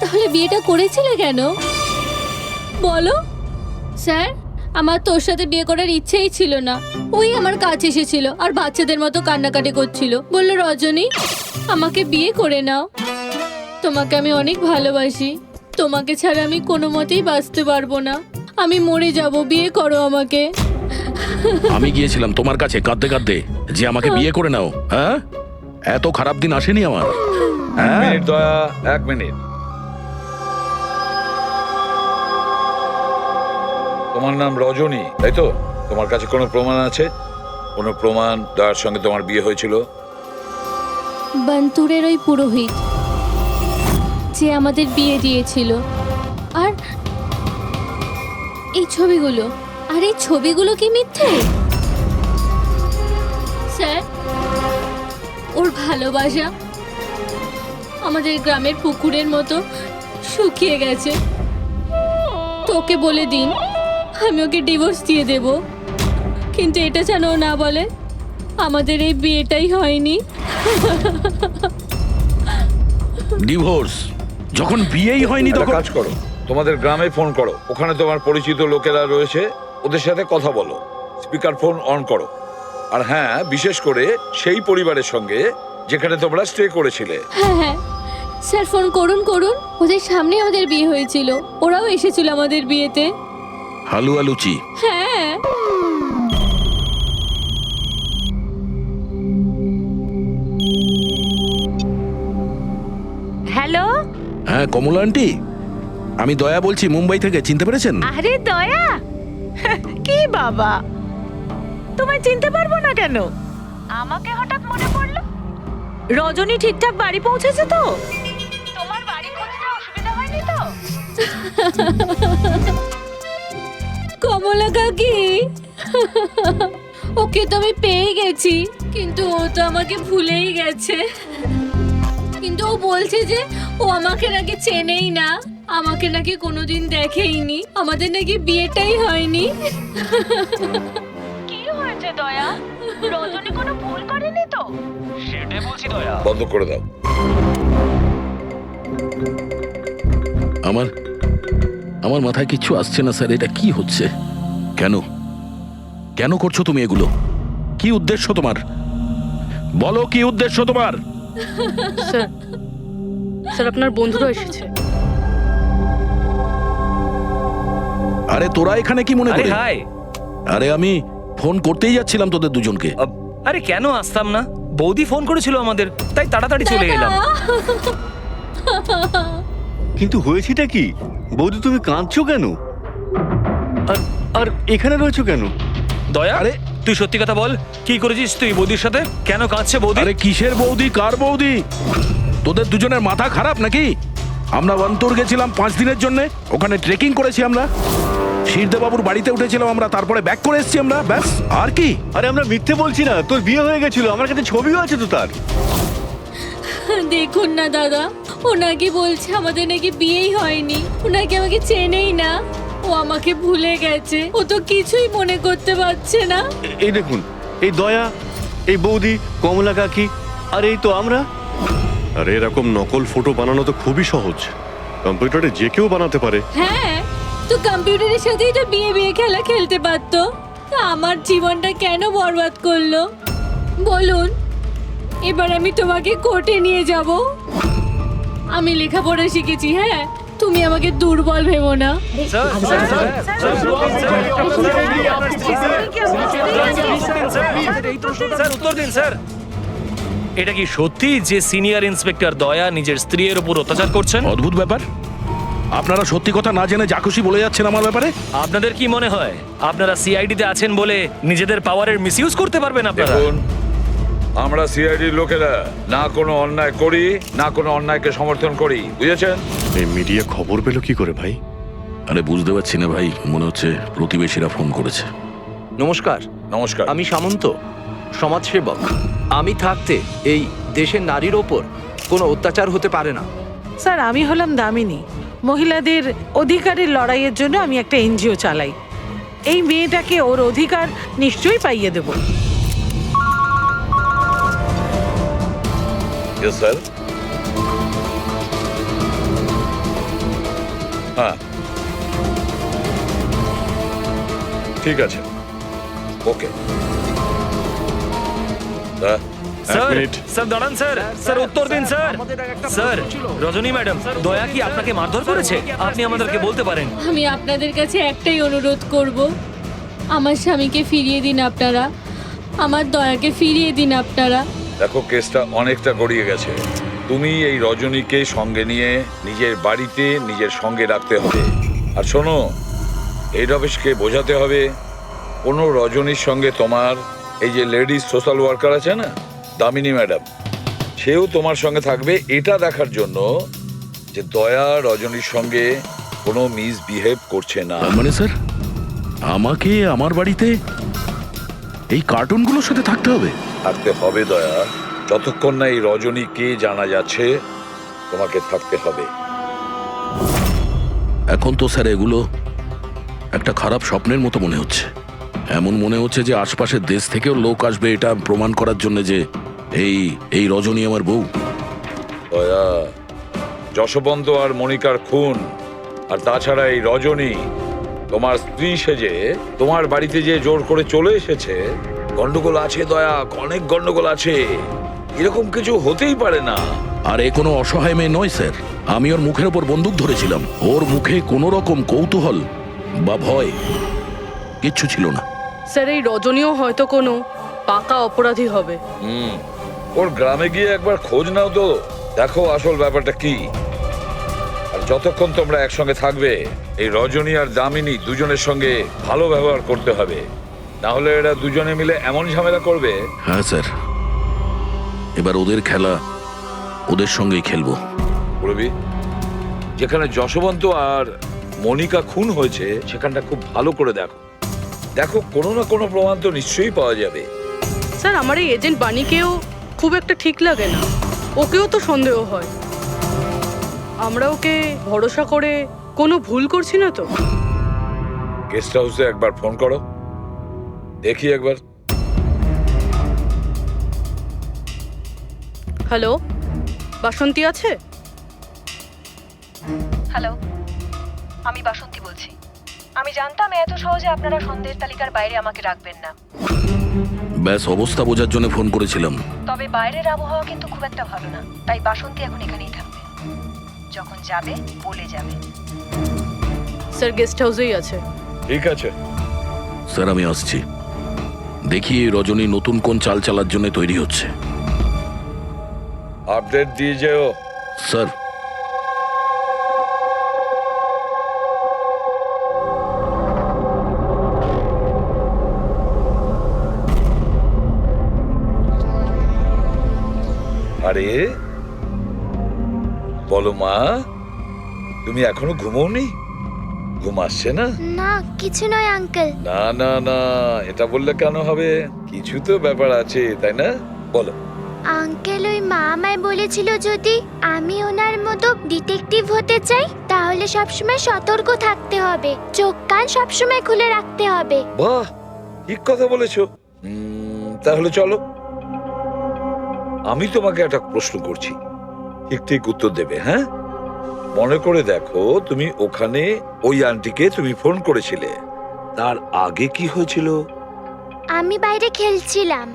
তাহলে বিয়েটা করেছিলে কেন বলো? স্যার, আমার তোর সাথে বিয়ে করার ইচ্ছেই ছিল না। ওই আমার কাছে এসেছিল আর বাচ্চাদের মতো কান্নাকাটি করছিল, বললো রজনী আমাকে বিয়ে করে নাও, তোমাকে আমি অনেক ভালোবাসি, তোমাকে ছাড়া আমি কোনো মতেই বাঁচতে পারবো না, আমি মরে যাব, বিয়ে করো আমাকে। আমি গিয়েছিলাম তোমার কাছে কাঁদতে কাঁদতে যে আমাকে বিয়ে করে নাও। হ্যাঁ, এত খারাপ দিন আসেনি আমার। এক মিনিট দয়া, 1 মিনিট। তোমার নাম রজনী, তাই তো? তোমার কাছে কোনো প্রমাণ আছে? কোনো প্রমাণ দয়ার সঙ্গে তোমার বিয়ে হয়েছিল? বান্তুরের ওই পুরোহিত যে আমাদের বিয়ে দিয়েছিল, আর এই ছবিগুলো, আর এই ছবিগুলো কি মিথ্যে? স্যার, ওর ভালোবাসা আমাদের গ্রামের পুকুরের মতো শুকিয়ে গেছে। তোকে বলে দিন আমি ওকে ডিভোর্স দিয়ে দেব, কিন্তু এটা যেন ও না বলে আমাদের এই বিয়েটাই হয়নি। ডিভোর্স? যখন বিয়েই হয়নি তখন কাজ করো, তোমাদের গ্রামে ফোন করো, ওখানে তোমার পরিচিত লোকেরা রয়েছে, ওদের সাথে কথা বলো, স্পিকার ফোন অন করো। আর হ্যাঁ, বিশেষ করে সেই পরিবারের সঙ্গে যেখানে তোমরা স্টে করেছিলে। হ্যাঁ হ্যাঁ স্যার, ফোন করুন করুন, ওদের সামনে আমাদের বিয়ে হয়েছিল, ওরাও এসেছিল আমাদের বিয়েতে। হালুয়া লুচি? হ্যাঁ। হ্যালো। হ্যাঁ কমলা আন্টি, আমি দয়া বলছি মুম্বাই থেকে, চিনতে পেরেছেন? আরে দয়া, কি বাবা, তোমায় চিনতে পারবো না কেন? আমাকে হঠাৎ মনে পড়লো। রজনী ঠিকঠাক বাড়ি পৌঁছেছে তো? তোমার বাড়ি খুঁজতে অসুবিধা হয়নি তো? কমলা কাকি, ওকে তো আমি পেয়ে গেছি, কিন্তু ও তো আমাকে ভুলেই গেছে। কিন্তু ও বলছে যে ও আমাকে নাকি চেনেই না, আমাকে নাকি কোনোদিন দেখেইনি, আমাদের নাকি বিয়েটাই হয়নি। কি হয়েছে দয়া? রজনী কোনো ভুল করেনি তো? সেটাই বলছি দয়া। বন্ধ করে দাও। আমার মাথায় কিচ্ছু আসছে না স্যার, এটা কি হচ্ছে? কেন কেন করছো তুমি এগুলো? কি উদ্দেশ্য তোমার? বলো কি উদ্দেশ্য তোমার? স্যার, স্যার আপনার বন্ধুরা এসেছে। আরে তোরা এখানে কি মনে করে? হাই। আরে আমি ফোন করতেই যাচ্ছিলাম তোদের দুজনকে। আরে কেন আসতাম না, বৌদি ফোন করেছিল আমাদের, তাই তাড়াতাড়ি চলে এলাম। কিন্তু হয়েছেটা কি বৌদি, তুমি কাঁদছো কেন? আর এখানে রয়েছো কেন? দয়া, আরে তুই সত্যি কথা বল, কি করেছিস তুই বৌদির সাথে? কেন কাঁদছে বৌদি? আরে কিসের বৌদি, কার বৌদি? তোদের দুজনের মাথা খারাপ নাকি? আমরা বান্তুর গেছিলাম 5 দিনের জন্য, ওখানে ট্রেকিং করেছি আমরা, শিরদেবাবুর বাড়িতে উঠেছিলাম আমরা, তারপরে ব্যাক করে এসেছি আমরা, ব্যাস। আর কি? আরে আমরা মিথ্যে বলছি না, তোর বিয়ে হয়ে গেছিল, আমার কাছে ছবিও আছে তো তার। দেখুন না দাদা, ও নাকি বলছে আমাদের নাকি বিয়েই হয়নি, ও নাকি আমাকে চেনেই না, ও আমাকে ভুলে গেছে, ও তো কিছুই মনে করতে পারছে না। এই দেখুন, এই দয়া, এই বৌদি, কমলা কাকি, আর এই তো আমরা। আরে এরকম নকল ফটো বানানো তো খুবই সহজ, কম্পিউটারে যে কেউ বানাতে পারে। হ্যাঁ, তো কম্পিউটারের সাথেই তো বিয়ে বিয়ে খেলা খেলতে পারতো, তা আমার জীবনটা কেন বরবাদ করলো বলুন? এবার আমি তোমাকে কোর্টে নিয়ে যাব। আমি লেখাপড়া শিখেছি, হ্যাঁ, তুমি আমাকে দুর্বল ভেবো না। এটা কি সত্যি যে সিনিয়র ইন্সপেক্টর দয়া নিজের স্ত্রীর উপর অত্যাচার করছেন? অদ্ভুত ব্যাপার, আপনারা সত্যি কথা না জেনে যা খুশি বলে যাচ্ছেন আমার ব্যাপারে। আপনাদের কি মনে হয় আপনারা সিআইডি তে আছেন বলে নিজেদের পাওয়ারের মিসইউজ করতে পারবেন আপনারা? দেখুন, আমরা সিআইডির লোকেরা না কোনো অন্যায় করি, না কোনো অন্যায়কে সমর্থন করি, বুঝেছেন? এই মিডিয়া খবর পেল কি করে ভাই? আরে বুঝতে পারছি না ভাই, মনে হচ্ছে প্রতিবেশীরা ফোন করেছে। নমস্কার। নমস্কার। আমি সামন্ত, সমাজসেবক। আমি থাকতে এই দেশের নারীর ওপর কোনো অত্যাচার হতে পারে না। স্যার, আমি হলাম দামিনী। মহিলাদের অধিকারের লড়াইয়ের জন্য আমি একটা এনজিও চালাই। এই মেয়েটাকে ওর অধিকার নিশ্চয়ই পাইয়ে দেব। Yes sir. হ্যাঁ, ঠিক আছে, ওকে। স্যার স্যার দাঁড়ান স্যার, স্যার উত্তর দিন স্যার। স্যার, রজনী ম্যাডাম দয়া কি আপনাকে মারধর করেছে? আপনি আমাদেরকে বলতে পারেন। আমি আপনাদের কাছে একটাই অনুরোধ করব, আমার স্বামীকে ফিরিয়ে দিন আপনারা, আমার দয়াকে ফিরিয়ে দিন আপনারা। দেখো, কেসটা অনেকটা গড়িয়ে গেছে। তুমি এই রজনীকে সঙ্গে নিয়ে নিজের বাড়িতে নিজের সঙ্গে রাখতে হবে। আর শোনো, হেড অফিসকে বোঝাতে হবে কোনো রজনীর সঙ্গে তোমার এই যে লেডিস সোশ্যাল ওয়ার্কার আছে না, দামিনী ম্যাডাম, সেও তোমার সঙ্গে থাকবে, এটা দেখার জন্য যে দয়া রজনীর সঙ্গে কোনো মিসবিহেভ করছে না। মানে স্যার, আমাকে আমার বাড়িতে এই কার্টুনগুলোর সাথে থাকতে হবে? থাকতে হবে দয়া, যতক্ষণ না এই রজনী কে জানা যাচ্ছে তোমাকে থাকতে হবে। এখন তো স্যার এগুলো একটা খারাপ স্বপ্নের মতো মনে হচ্ছে। এমন মনে হচ্ছে যে আশপাশের দেশ থেকেও লোক আসবে এটা প্রমাণ করার জন্য যে এই রজনী আমার বউ। দয়া, যশবন্ত আর মনিকার খুন, আর তাছাড়া এই রজনী তোমার স্ত্রী সেজে তোমার বাড়িতে যে জোর করে চলে এসেছে, গন্ডগোল আছে দয়া, অনেক গন্ডগোল আছে। এরকম কিছু হতেই পারে না। আর এ কোনো অসহায় মেয়ে নয় স্যার। আমি ওর মুখের ওপর বন্দুক ধরেছিলাম, ওর মুখে কোনো রকম কৌতূহল বা ভয় কিচ্ছু ছিল না। স্যার, এই রজনীও হয়তো কোনো পাকা অপরাধী হবে। ওর গ্রামে গিয়ে একবার খোঁজ নাও তো, দেখো আসল ব্যাপারটা কি। আর যতক্ষণ তোমরা একসঙ্গে থাকবে, এই রজনী আর দামিনী দুজনের সঙ্গে ভালো ব্যবহার করতে হবে, না হলে এরা দুজনে মিলে এমন ঝামেলা করবে। হ্যাঁ স্যার, এবার ওদের খেলা ওদের সঙ্গেই খেলবো। বলবি, যেখানে যশবন্ত আর মনিকা খুন হয়েছে সেখানটা খুব ভালো করে দেখো। দেখো, কোনো না কোনো প্রমাণ তো নিশ্চয়ই পাওয়া যাবে। স্যার, আমার এই এজেন্ট বাণীকেও খুব একটা ঠিক লাগে না, ওকেও তো সন্দেহ হয়। আমরা ওকে ভরসা করে কোনো ভুল করছি না তো? গেস্ট হাউসে একবার ফোন করো, দেখি একবার। হ্যালো, বাসন্তী আছে? হ্যালো, আমি বাসন্তী বলছি। আমি জানতাম এত সহজে আপনারা সন্দেহের তালিকার বাইরে আমাকে রাখবেন না। ব্যাস অবস্থা বোঝার জন্য ফোন করেছিলাম। তবে বাইরের আবহাওয়া কিন্তু খুব একটা ভালো না, তাই বাসন্তী এখন এখানেই থাকবে। যখন যাবে বলে যাবে। স্যার, গেস্ট হাউসেই আছে। ঠিক আছে স্যার, আমি আসছি। দেখি এই রজনী নতুন কোন চাল চালার জন্য তৈরি হচ্ছে। আপডেট দিয়ে যেও। স্যার। আরে বলো মা, তুমি এখনো ঘুমোওনি? ঘুম আসছে না? না, কিছু নয় আঙ্কেল। না না না, এটা বললে কেন হবে? কিছু তো ব্যাপার আছে, তাই না? বলো। আঙ্কেল, ওই মা আমায় বলেছিল যদি আমি ওনার মতো ডিটেকটিভ হতে চাই তাহলে সবসময় সতর্ক থাকতে হবে, চোখ কান সবসময় খুলে রাখতে হবে। বাহ, ঠিক কথা বলেছো। তাহলে চলো, আমি তোমাকে একটা প্রশ্ন করছি, ঠিক ঠিক উত্তর দেবে। হ্যাঁ, মনে করে দেখো, তুমি ওখানে ওই আন্টিকে তুমি ফোন করেছিলে, তার আগে কি হয়েছিল? আমি বাইরে খেলছিলাম,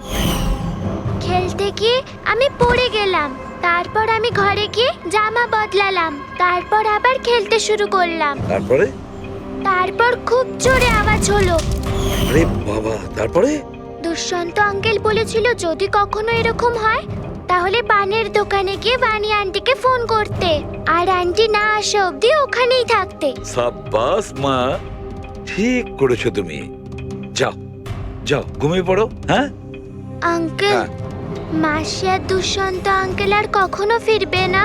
খেলতে গিয়ে আমি পড়ে গেলাম, তারপর আমি ঘরে গিয়ে জামা বদলালাম, তারপর আবার খেলতে শুরু করলাম। তারপর খুব জোরে আওয়াজ হলো। আরে বাবা, তারপরে? দুষ্যন্ত আঙ্কেল বলেছিল যদি কখনো এরকম হয় তাহলে বানের দোকানে গিয়ে বানি আন্টিকে ফোন করতে, আর আন্টি না আসা অবধি ওখানেই থাকতে। সাব্বাস মা, ঠিক করেছো তুমি। যাও যাও, ঘুমিয়ে পড়ো। হ্যাঁ আঙ্কেল, মাসি আর দুষ্যন্ত আঙ্কেল আর কখনো ফিরবে না।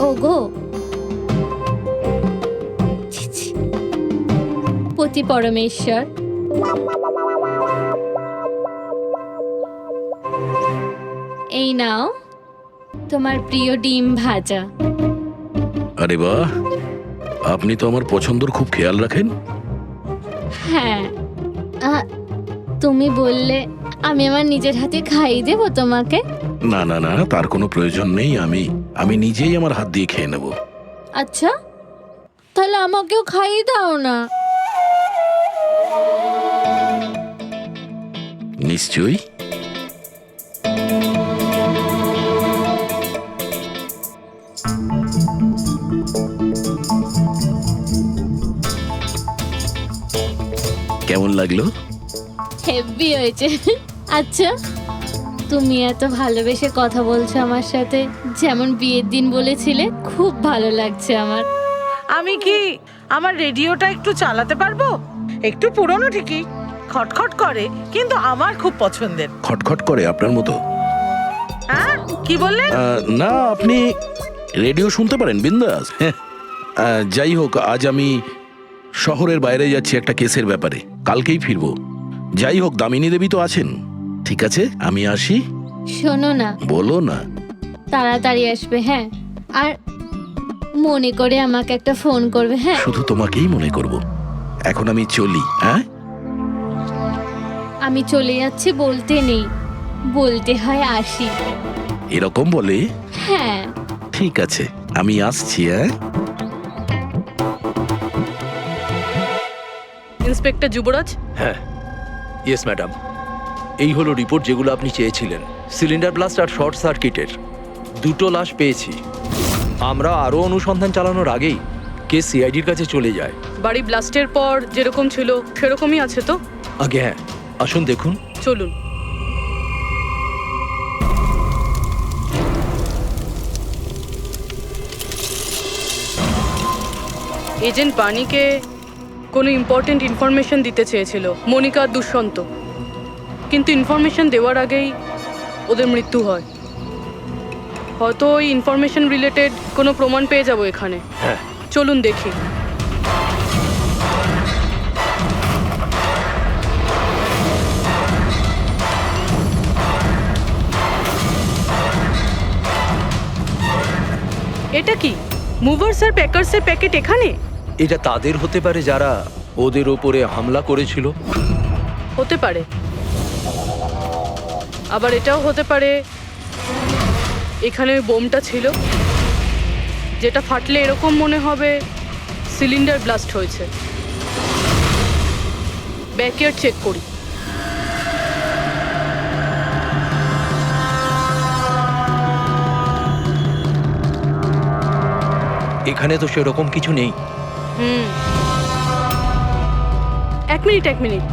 ওগো ছি, ছি। পতি পরমেশ্বর, এই নাও তোমার প্রিয় ডিম ভাজা। আরে বাহ, আপনি তো আমার পছন্দর খুব খেয়াল রাখেন। হ্যাঁ, তুমি বললে আমি আমার নিজের হাতে খাইয়ে দেবো তোমাকে। না না না, তার কোনো প্রয়োজন নেই। আমি নিজেই আমার হাত দিয়ে খেয়ে নেব। আচ্ছা, তাহলে আমাকেও খাইয়ে দাও না। নিশ্চয়ই। কেমন লাগলো? হেভি হয়েছে। আচ্ছা, তুমি এত ভালোবেসে কথা বলছো আমার সাথে, যেমন বিয়ের দিন বলেছিলে। খুব ভালো লাগছে আমার। আমি কি আমার রেডিওটা একটু চালাতে পারবো? একটু পুরনো ঠিকই, খটখট করে, কিন্তু আমার খুব পছন্দের। খটখট করে আপনার মতো? হ্যাঁ, কি বললেন? না, আপনি রেডিও শুনতে পারেন বিন্দাস। যাই হোক, আজ আমি শহরের বাইরে যাচ্ছি একটা কেসের ব্যাপারে, কালকেই ফিরবো। যাই হোক, দামিনী দেবী তো আছেন। ঠিক আছে, আমি আসি। শোনো না, বলো না। তাড়াতাড়ি আসবে, হ্যাঁ? আর মনে করে আমাকে একটা ফোন করবে, হ্যাঁ? শুধু তোমাকেই মনে করব। এখন আমি চলি। হ্যাঁ, আমি চলে যাচ্ছি বলতে নেই, বলতে হয় আসি। এরকম বলে? হ্যাঁ। ঠিক আছে, আমি আসছি। হ্যাঁ, ইন্সপেক্টর যুবরাজ। হ্যাঁ, ইয়েস ম্যাডাম। এই হলো রিপোর্ট যেগুলো আপনি চেয়েছিলেন। সিলিন্ডার ব্লাস্ট আর শর্ট সার্কিটের দুটো লাশ পেয়েছি। আমরা আরও অনুসন্ধান চালানোর আগেই কেস সিআইডির কাছে চলে যায়। বাড়ি ব্লাস্টের পর যেরকম ছিল সেরকমই আছে তো? আগে হ্যাঁ, আসুন দেখুন। চলুন। এজেন্ট বাণীকে কোনো ইম্পর্টেন্ট ইনফরমেশন দিতে চেয়েছিল মনিকা আর দুষ্যন্ত, কিন্তু ইনফরমেশন দেওয়ার আগেই ওদের মৃত্যু হয়। হয়তো ওই ইনফরমেশন রিলেটেড কোনো প্রমাণ পেয়ে যাবো এখানে। হ্যাঁ, চলুন দেখি। এটা কি মুভার্স আর প্যাকার্সের প্যাকেট এখানে? এটা তাদের হতে পারে যারা ওদের ওপরে হামলা করেছিল। হতে পারে, আবার এটাও হতে পারে এখানে ওই বোমটা ছিল, যেটা ফাটলে এরকম মনে হবে সিলিন্ডার ব্লাস্ট হয়েছে। ব্যাকইয়ার্ড চেক করি। এখানে তো সেরকম কিছু নেই। এক মিনিট।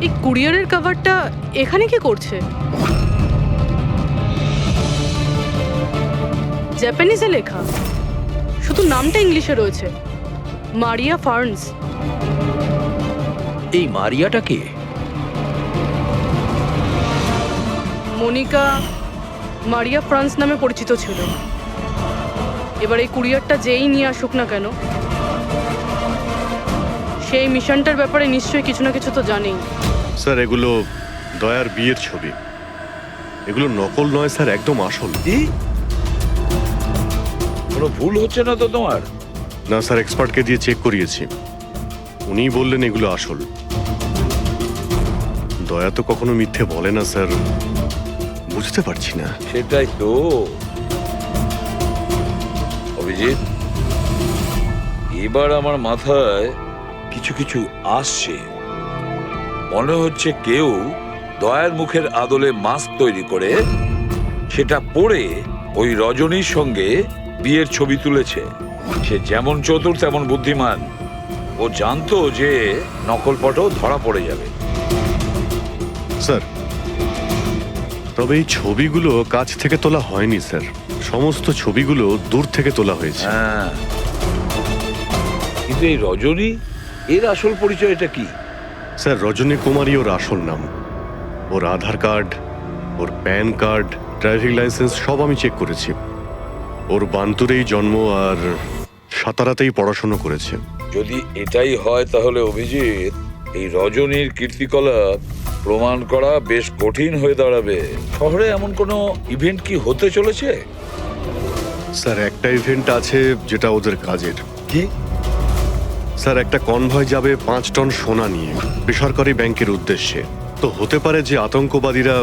এই কুরিয়ারের কভারটা এখানে কি করছে? জাপানিজে লেখা, শুধু নামটা ইংলিশে রয়েছে, মারিয়া ফার্নস। এই মারিয়াটা কে? মনিকা মারিয়া ফ্রান্স নামে পরিচিত ছিল। এবার এই কুরিয়ারটা যেই নিয়ে আসুক না কেন, সেই মিশনটার ব্যাপারে নিশ্চয়ই কিছু না কিছু তো জানেই। স্যার, এগুলো দয়ার বিয়ের ছবি। এগুলো নকল নয় স্যার, একদম আসল। কোনো ভুল হচ্ছে না তো তোমার? না স্যার, এক্সপার্টকে দিয়ে চেক করিয়েছি, উনিই বললেন এগুলো আসল। দয়া তো কখনো মিথ্যে বলে না স্যার, বুঝতে পারছি না। সেটাই তো অভিজিৎ, এবার আমার মাথায় কিছু কিছু আসছে। মনে হচ্ছে কেউ দয়ার মুখের আদলে মাস্ক তৈরি করে সেটা পরে ওই রজনীর সঙ্গে বিয়ের ছবি তুলেছে। সে যেমন চতুর তেমন বুদ্ধিমান। ও জানতো যে নকল ফটো ধরা পড়ে যাবে। স্যার, তবে এই ছবিগুলো কাছ থেকে তোলা হয়নি স্যার, সমস্ত ছবিগুলো দূর থেকে তোলা হয়েছে। হ্যাঁ, কিন্তু এই রজনী, এর আসল পরিচয়টা কি? স্যার, রজনী কুমারী ওর আসল নাম। ওর আধার কার্ড, ওর প্যান কার্ড, ড্রাইভিং লাইসেন্স সব আমি চেক করেছি। ওর বান্তুরেই জন্ম আর সাতারাতেই পড়াশোনা করেছে। যদি এটাই হয় তাহলে অভিজিৎ, এই রজনীর কীর্তিকলাপ প্রমাণ করা বেশ কঠিন হয়ে দাঁড়াবে। শহরে এমন কোনো ইভেন্ট কি হতে চলেছে? স্যার, একটা ইভেন্ট আছে যেটা ওদের কাজের। কি? স্যার, একটা কনভয় যাবে 5 টন সোনা নিয়ে বেসরকারি ব্যাংকের উদ্দেশ্যে। তো হতে পারে যে আতঙ্কবাদীরা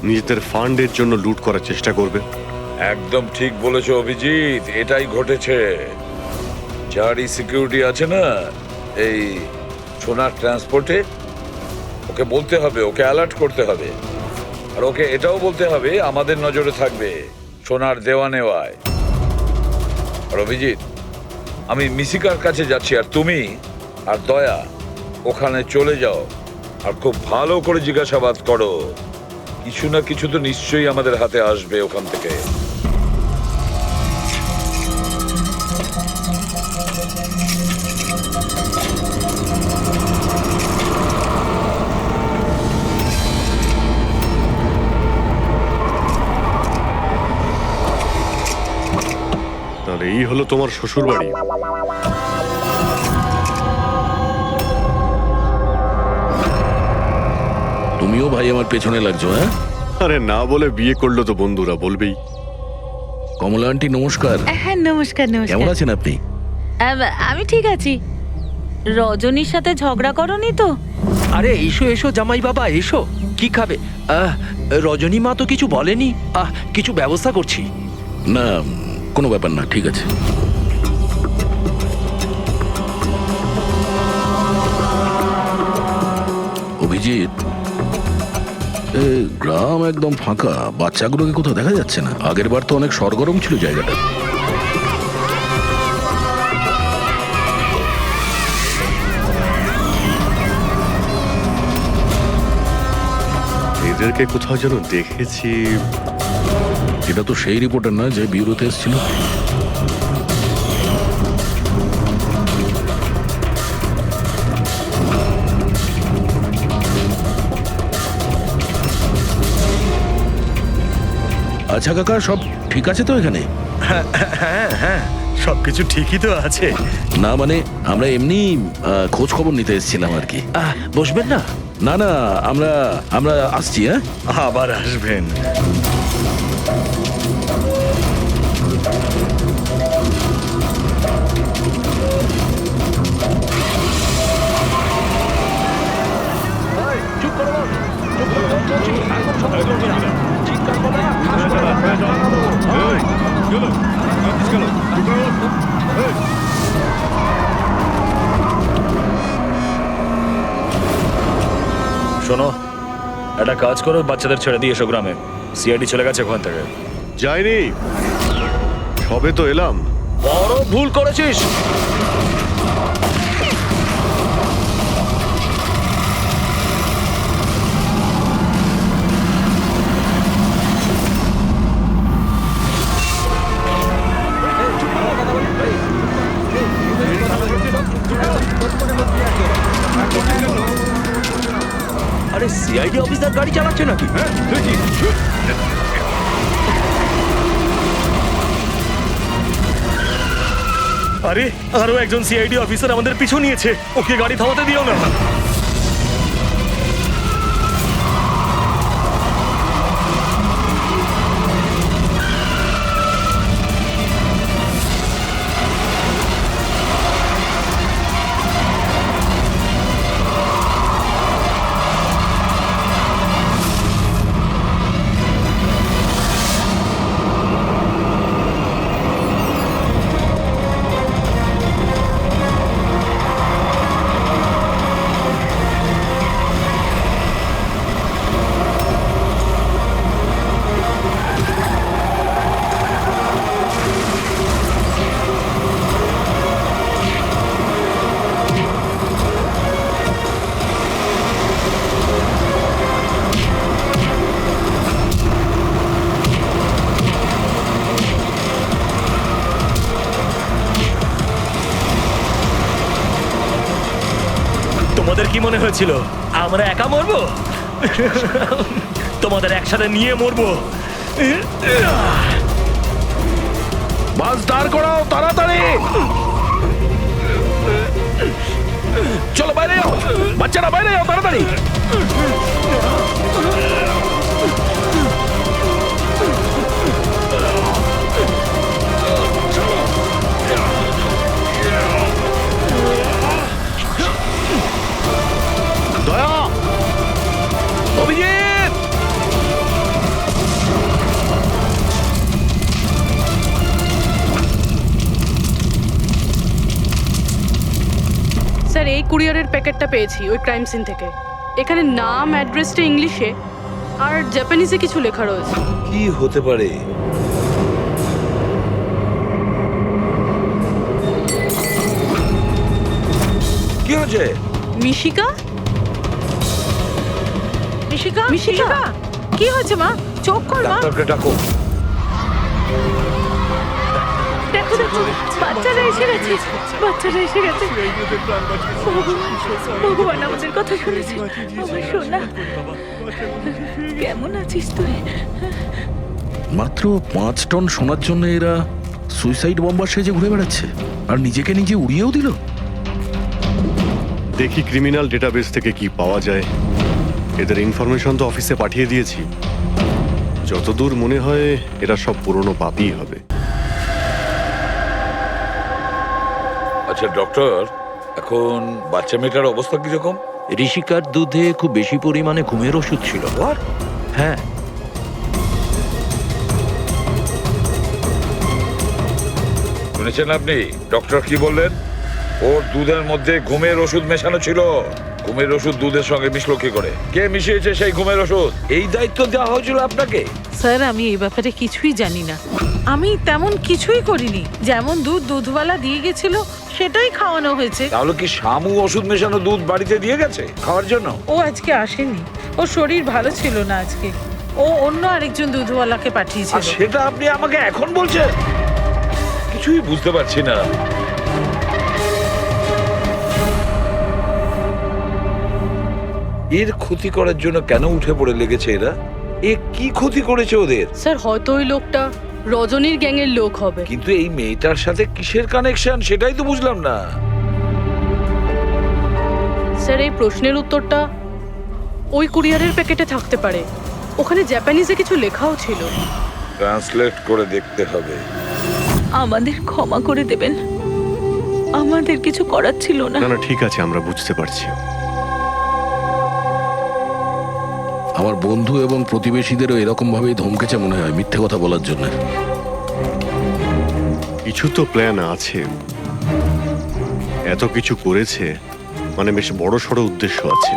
নিজেদের ফান্ডের জন্য লুট করার চেষ্টা করবে। একদম ঠিক বলেছো অভিজিৎ, এটাই ঘটেছে। যারই সিকিউরিটি আছে না এই সোনার ট্রান্সপোর্টে, ওকে বলতে হবে, ওকে অ্যালার্ট করতে হবে। আর ওকে এটাও বলতে হবে আমাদের নজরে থাকবে সোনার দেওয়া নেওয়ায়। আর অভিজিৎ, আমি মিশিকার কাছে যাচ্ছি, আর তুমি আর দয়া ওখানে চলে যাও আর খুব ভালো করে জিজ্ঞাসাবাদ করো। কিছু না কিছু তো নিশ্চয়ই আমাদের হাতে আসবে ওখান থেকে। তাহলে এই হলো তোমার শ্বশুর বাড়ি। তুমিও ভাই আমার পেছনে লাগছো? হ্যাঁ, আরে না বলে বিয়ে করলো তো বন্ধুরা বলবেই। কমলা আন্টি নমস্কার। হ্যাঁ, নমস্কার। কেমন আছেন আপনি? আমি ঠিক আছি। রজনীর সাথে ঝগড়া করনি তো? আরে এসো এসো জামাই বাবা, এসো। কি খাবে? রজনী মা তো কিছু বলেনি। কিছু ব্যবস্থা করছি। না, কোনো ব্যাপার না, ঠিক আছে। অভিজিৎ, গ্রাম একদম ফাঁকা, বাচ্চাগুলোকে কোথাও দেখা যাচ্ছে না। আগের বার তো অনেক সরগরম ছিল জায়গাটা। এদেরকে কোথাও যেন দেখেছি। এটা তো সেই রিপোর্টার না যে ব্যুরোতে এসেছিল? আচ্ছা কাকা, সব ঠিক আছে তো এখানে? হ্যাঁ হ্যাঁ, সবকিছু ঠিকই তো আছে। না মানে আমরা এমনি খোঁজ খবর নিতে এসেছিলাম আর কি। বসবেন না? না না, আমরা আমরা আসছি। হ্যাঁ, আবার আসবেন। শোনো, একটা কাজ করো, বাচ্চাদের ছেড়ে দিয়ে এসো গ্রামে। সিআইডি চলে গেছে ওখান থেকে। যাইনি, সবে তো এলাম। বড় ভুল করেছিস। আরে সিআইডি অফিসার গাড়ি চালাচ্ছে নাকি? আরে আরো একজন সিআইডি অফিসার আমাদের পিছু নিয়েছে, ওকে গাড়ি থামাতে দিও না। তোমাদের কি মনে হয়েছিল আমরা একা মরবো? তোমাদের একসাথে নিয়ে মরবো। বাস দাঁড় করাও তাড়াতাড়ি। চলো বাইরে যাও, বাচ্চারা বাইরে যাও তাড়াতাড়ি। দয়া, অভিজিৎ, স্যার এই কুরিয়ারের প্যাকেটটা পেয়েছি ওই ক্রাইম সিন থেকে। এখানে নাম অ্যাড্রেসটা ইংলিশে আর জাপানিজে কিছু লেখা রয়েছে। কি হতে পারে? কি হচ্ছে? মিশিকা? মিশিকা? মিশিকা? কি হয়েছে মা? চোখ খোল মা। ডাক্তারকে ডাকো। দেখো দেখো, বাচ্চারা এসে গেছে, বাচ্চারা এসে গেছে। ভগবান আমাদের কথা শুনেছে। আমার সোনা, কেমন আছিস তুই? মাত্র 5 টন সোনার জন্য এরা সুইসাইড বম্বার সেজে ঘুরে বেড়াচ্ছে আর নিজেকে নিজে উড়িয়েও দিল। দেখি ক্রিমিনাল ডেটাবেস থেকে কি পাওয়া যায়। এদের ইনফরমেশন তো অফিসে পাঠিয়ে দিয়েছি। যতদূর মনে হয় এরা সব পুরনো পাপই হবে। আচ্ছা ডক্টর, এখন বাচ্চা মেয়েটার অবস্থা কিরকম? ঋষিকার দুধে খুব বেশি পরিমাণে ঘুমের ওষুধ ছিল। হ্যাঁ, শুনেছেন আপনি ডক্টর কি বললেন? ওর দুধের মধ্যে ঘুমের ওষুধ মেশানো ছিল। ঘুমের ওষুধ দুধের সঙ্গে মিশলো কি করে? কে মিশিয়েছে সেই ঘুমের ওষুধ? এই দায়িত্ব দেওয়া হয়েছিল আপনাকে? স্যার আমি এই ব্যাপারে কিছুই জানি না। আমি তেমন কিছুই করিনি। যেমন দুধ দুধওয়ালা দিয়ে গেছিল সেটাই খাওয়ানো হয়েছে। তাহলে কি শামু ওষুধ মেশানো দুধ বাড়িতে দিয়ে গেছে খাওয়ার জন্য? ও আজকে আসেনি, ওর শরীর ভালো ছিল না আজকে। ও অন্য আরেকজন দুধওয়ালাকে পাঠিয়েছিল। আর সেটা আপনি আমাকে এখন বলছেন? কিছুই বুঝতে পারছি না। এর ক্ষতি করার জন্য কেন উঠে পড়ে লেগেছে এরা? এ কি ক্ষতি করেছে ওদের? স্যার হয়তো ওই লোকটা রজনীর গ্যাংয়ের লোক হবে। কিন্তু এই মেয়েটার সাথে কিসের কানেকশন সেটাই তো বুঝলাম না। স্যার এই প্রশ্নের উত্তরটা ওই কুরিয়ারের প্যাকেটে থাকতে পারে। ওখানে জাপানিজে কিছু লেখাও ছিল। ট্রান্সলেট করে দেখতে হবে। আমাদের ক্ষমা করে দেবেন, আমাদের কিছু করার ছিল না। না না ঠিক আছে, আমরা বুঝতে পারছি। আমার বন্ধু এবং প্রতিবেশীদেরও এরকম ভাবেই ধমকেছে মনে হয় মিথ্যে কথা বলার জন্য। কিছু তো প্ল্যান আছে। এত কিছু করেছে মানে বেশ বড় সড় উদ্দেশ্য আছে।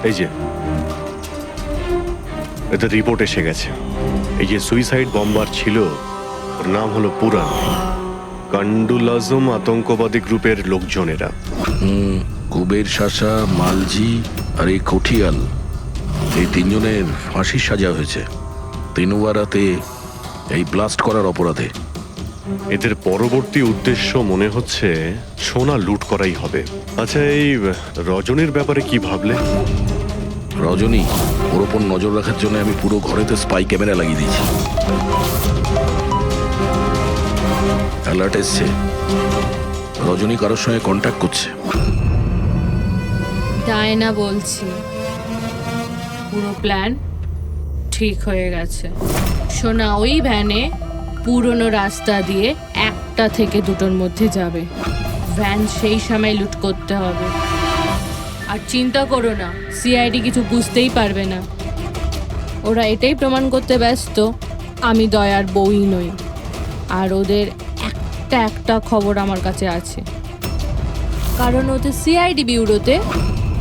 এই যে এদের রিপোর্ট এসে গেছে। এই যে সুইসাইড বম্বার ছিল ওর নাম হলো পুরান। কান্ডুল আজম আতঙ্কবাদী গ্রুপের লোকজনেরা। কুবের শাসা, মালজি আর এই কঠিয়াল, এই 3 জনের ফাঁসির সাজা হয়েছে তিনুয়ারাতে এই ব্লাস্ট করার অপরাধে। এদের পরবর্তী উদ্দেশ্য মনে হচ্ছে সোনা লুট করাই হবে। আচ্ছা এই রজনীর ব্যাপারে কি ভাবলে? রজনী, ওর ওপর নজর রাখার জন্য আমি পুরো ঘরেতে স্পাই ক্যামেরা লাগিয়ে দিয়েছি। অ্যালার্ট এসছে, রজনী কারোর সঙ্গে কন্ট্যাক্ট করছে। ডায়না বলছি, পুরো প্ল্যান ঠিক হয়ে গেছে। সোনা ওই ভ্যানে পুরনো রাস্তা দিয়ে 1টা থেকে 2টোর মধ্যে যাবে। ভ্যান সেই সময় লুট করতে হবে। আর চিন্তা করো না, সিআইডি কিছু বুঝতেই পারবে না। ওরা এটাই প্রমাণ করতে ব্যস্ত আমি দয়ার বউই নই। আর ওদের একটা খবর আমার কাছে আছে, কারণ ওদের সিআইডি বিউরোতে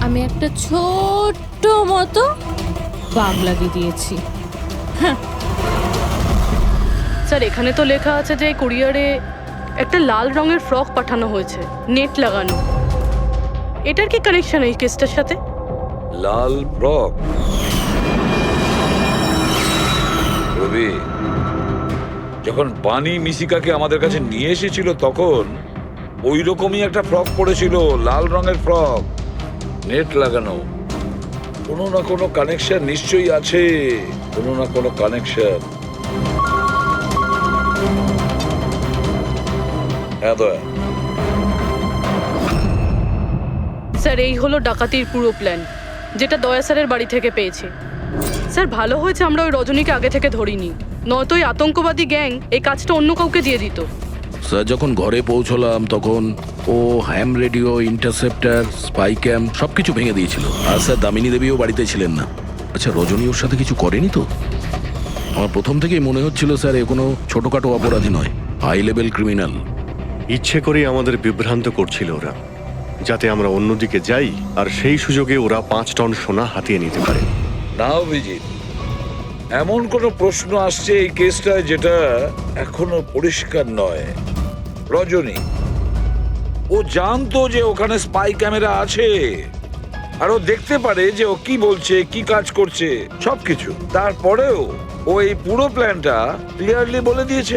আমি একটা ছোট্ট মতো বাগ লাগিয়ে দিয়েছি। স্যার এখানে তো লেখা আছে যে কুরিয়ারে একটা লাল রঙের ফ্রক পাঠানো হয়েছে, নেট লাগানো। এটার কি কানেকশন এই কেসটার সাথে? লাল ফ্রক? রবি, যখন বানি মিশিকাকে আমাদের কাছে নিয়ে এসেছিল তখন ওই রকমই একটা ফ্রক পরেছিল, লাল রঙের ফ্রক, নেট লাগানো। কোনো না কোনো কানেকশন নিশ্চয়ই আছে, কোনো না কোনো কানেকশন। হ্যাঁ দয়া। স্যার এই হলো ডাকাতির পুরো প্ল্যান, যেটা দয়া স্যারের বাড়ি থেকে পেয়েছে। স্যার ভালো হয়েছে আমরা ওই রজনীকে আগে থেকে ধরিনি, নয়তো ওই আতঙ্কবাদী গ্যাং এই কাজটা অন্য কাউকে দিয়ে দিত। স্যার যখন ঘরে পৌঁছলাম তখন ও হ্যাম রেডিও, ইন্টারসেপ্টার, স্পাই ক্যাম্প সবকিছু ভেঙে দিয়েছিল। আর স্যার দামিনী দেবীও বাড়িতে ছিলেন না। আচ্ছা, রজনী ওর সাথে কিছু করেনি তো? আমার প্রথম থেকেই মনে হচ্ছিল স্যার এ কোনো ছোটখাটো অপরাধী নয়, হাই লেভেল ক্রিমিনাল। ইচ্ছে করেই আমাদের বিভ্রান্ত করছিল ওরা, যাতে আমরা অন্যদিকে যাই আর সেই সুযোগে ওরা 5 টন সোনা হাতিয়ে নিতে পারে। না অভিজিৎ, এমন কোনো প্রশ্ন আসছে এই কেসটায় যেটা এখনো পরিষ্কার নয়। রজনী ও জানতো যে ওখানে স্পাই ক্যামেরা আছে, আর ও দেখতে পারে যে ও কি বলছে, কি কাজ করছে, সবকিছু। তারপরেও ও এই পুরো প্ল্যানটা ক্লিয়ারলি বলে দিয়েছে।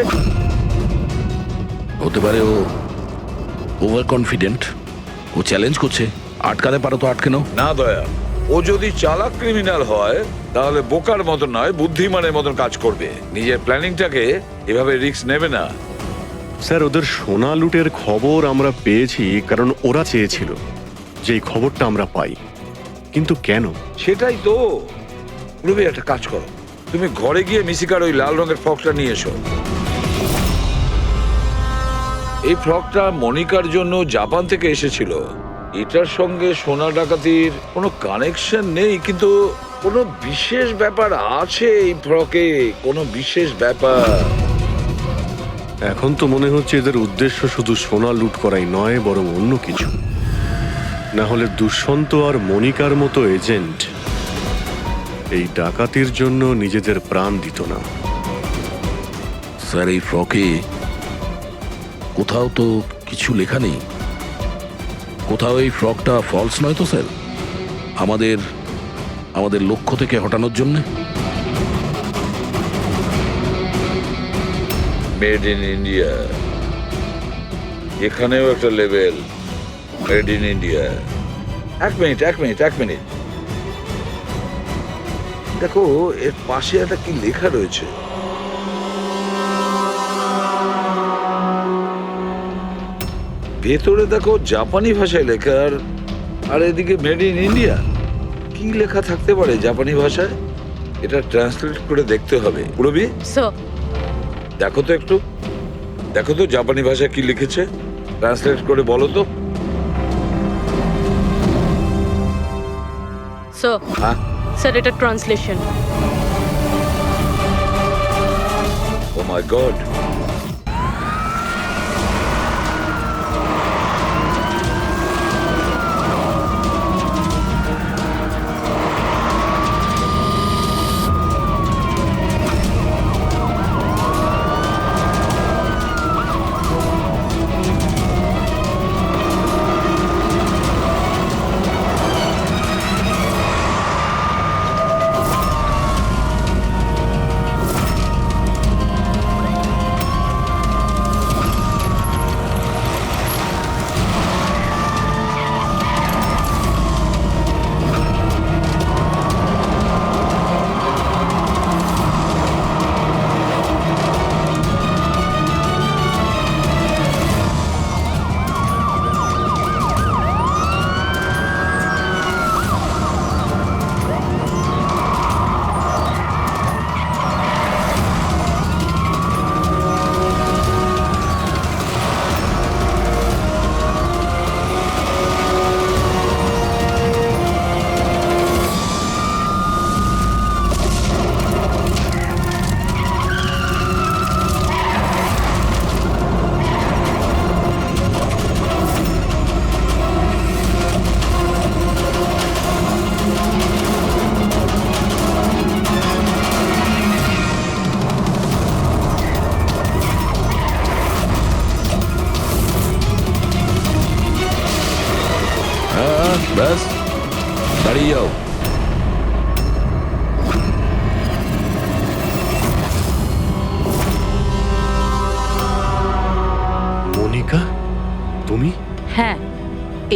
হতে পারে ও ওভার কনফিডেন্ট, ও চ্যালেঞ্জ করছে। আটকাতে পারো তো আটকে নাও। না দয়া, ও যদি চালাক ক্রিমিনাল হয় তাহলে বোকার মতন নয়, বুদ্ধিমানের মতন কাজ করবে। নিজের প্ল্যানিংটাকে এভাবে রিস্ক নেবে না। স্যার ওদের সোনা লুটের খবর আমরা পেয়েছি কারণ ওরা চেয়েছিল যে এই খবরটা আমরা পাই, কিন্তু কেন? সেটাই তো। রবি, একটা কাজ করো, তুমি ঘরে গিয়ে মিশিকার ওই লাল রঙের ফ্রকটা নিয়ে এসো। এই ফ্রকটা মনিকার জন্য জাপান থেকে এসেছিল। এটার সঙ্গে সোনা ডাকাতির কোনো কানেকশন নেই, কিন্তু কোনো বিশেষ ব্যাপার আছে এই ফ্রকে, কোনো বিশেষ ব্যাপার। এখন তো মনে হচ্ছে এদের উদ্দেশ্য শুধু সোনা লুট করাই নয়, বরং অন্য কিছু। না হলে দুষ্যন্ত আর মনিকার মতো এজেন্ট এই ডাকাতির জন্য নিজেদের প্রাণ দিত না। স্যার এই ফ্রকে কোথাও তো কিছু লেখা নেই। কোথাও এই ফ্রকটা ফলস নয় তো স্যার, আমাদের লক্ষ্য থেকে হটানোর জন্য? মেড ইন ইন্ডিয়া, এখানেও একটা লেভেল, মেড ইন ইন্ডিয়া। এক মিনিট, দেখো এর পাশে একটা কি লেখা রয়েছে। ভেতরে দেখো জাপানি ভাষায় লেখা, আর এদিকে মেড ইন ইন্ডিয়া। কি লেখা থাকতে পারে জাপানি ভাষায়? এটা ট্রান্সলেট করে দেখতে হবে। পুরবি, দেখো তো জাপানি ভাষায় কি লিখেছে, ট্রান্সলেট করে বলো তো। স্যার এটা ট্রান্সলেশন। ও মাই গড, ব্যাস দাঁড়িয়ে যাও। মনিকা, তুমি? হ্যাঁ,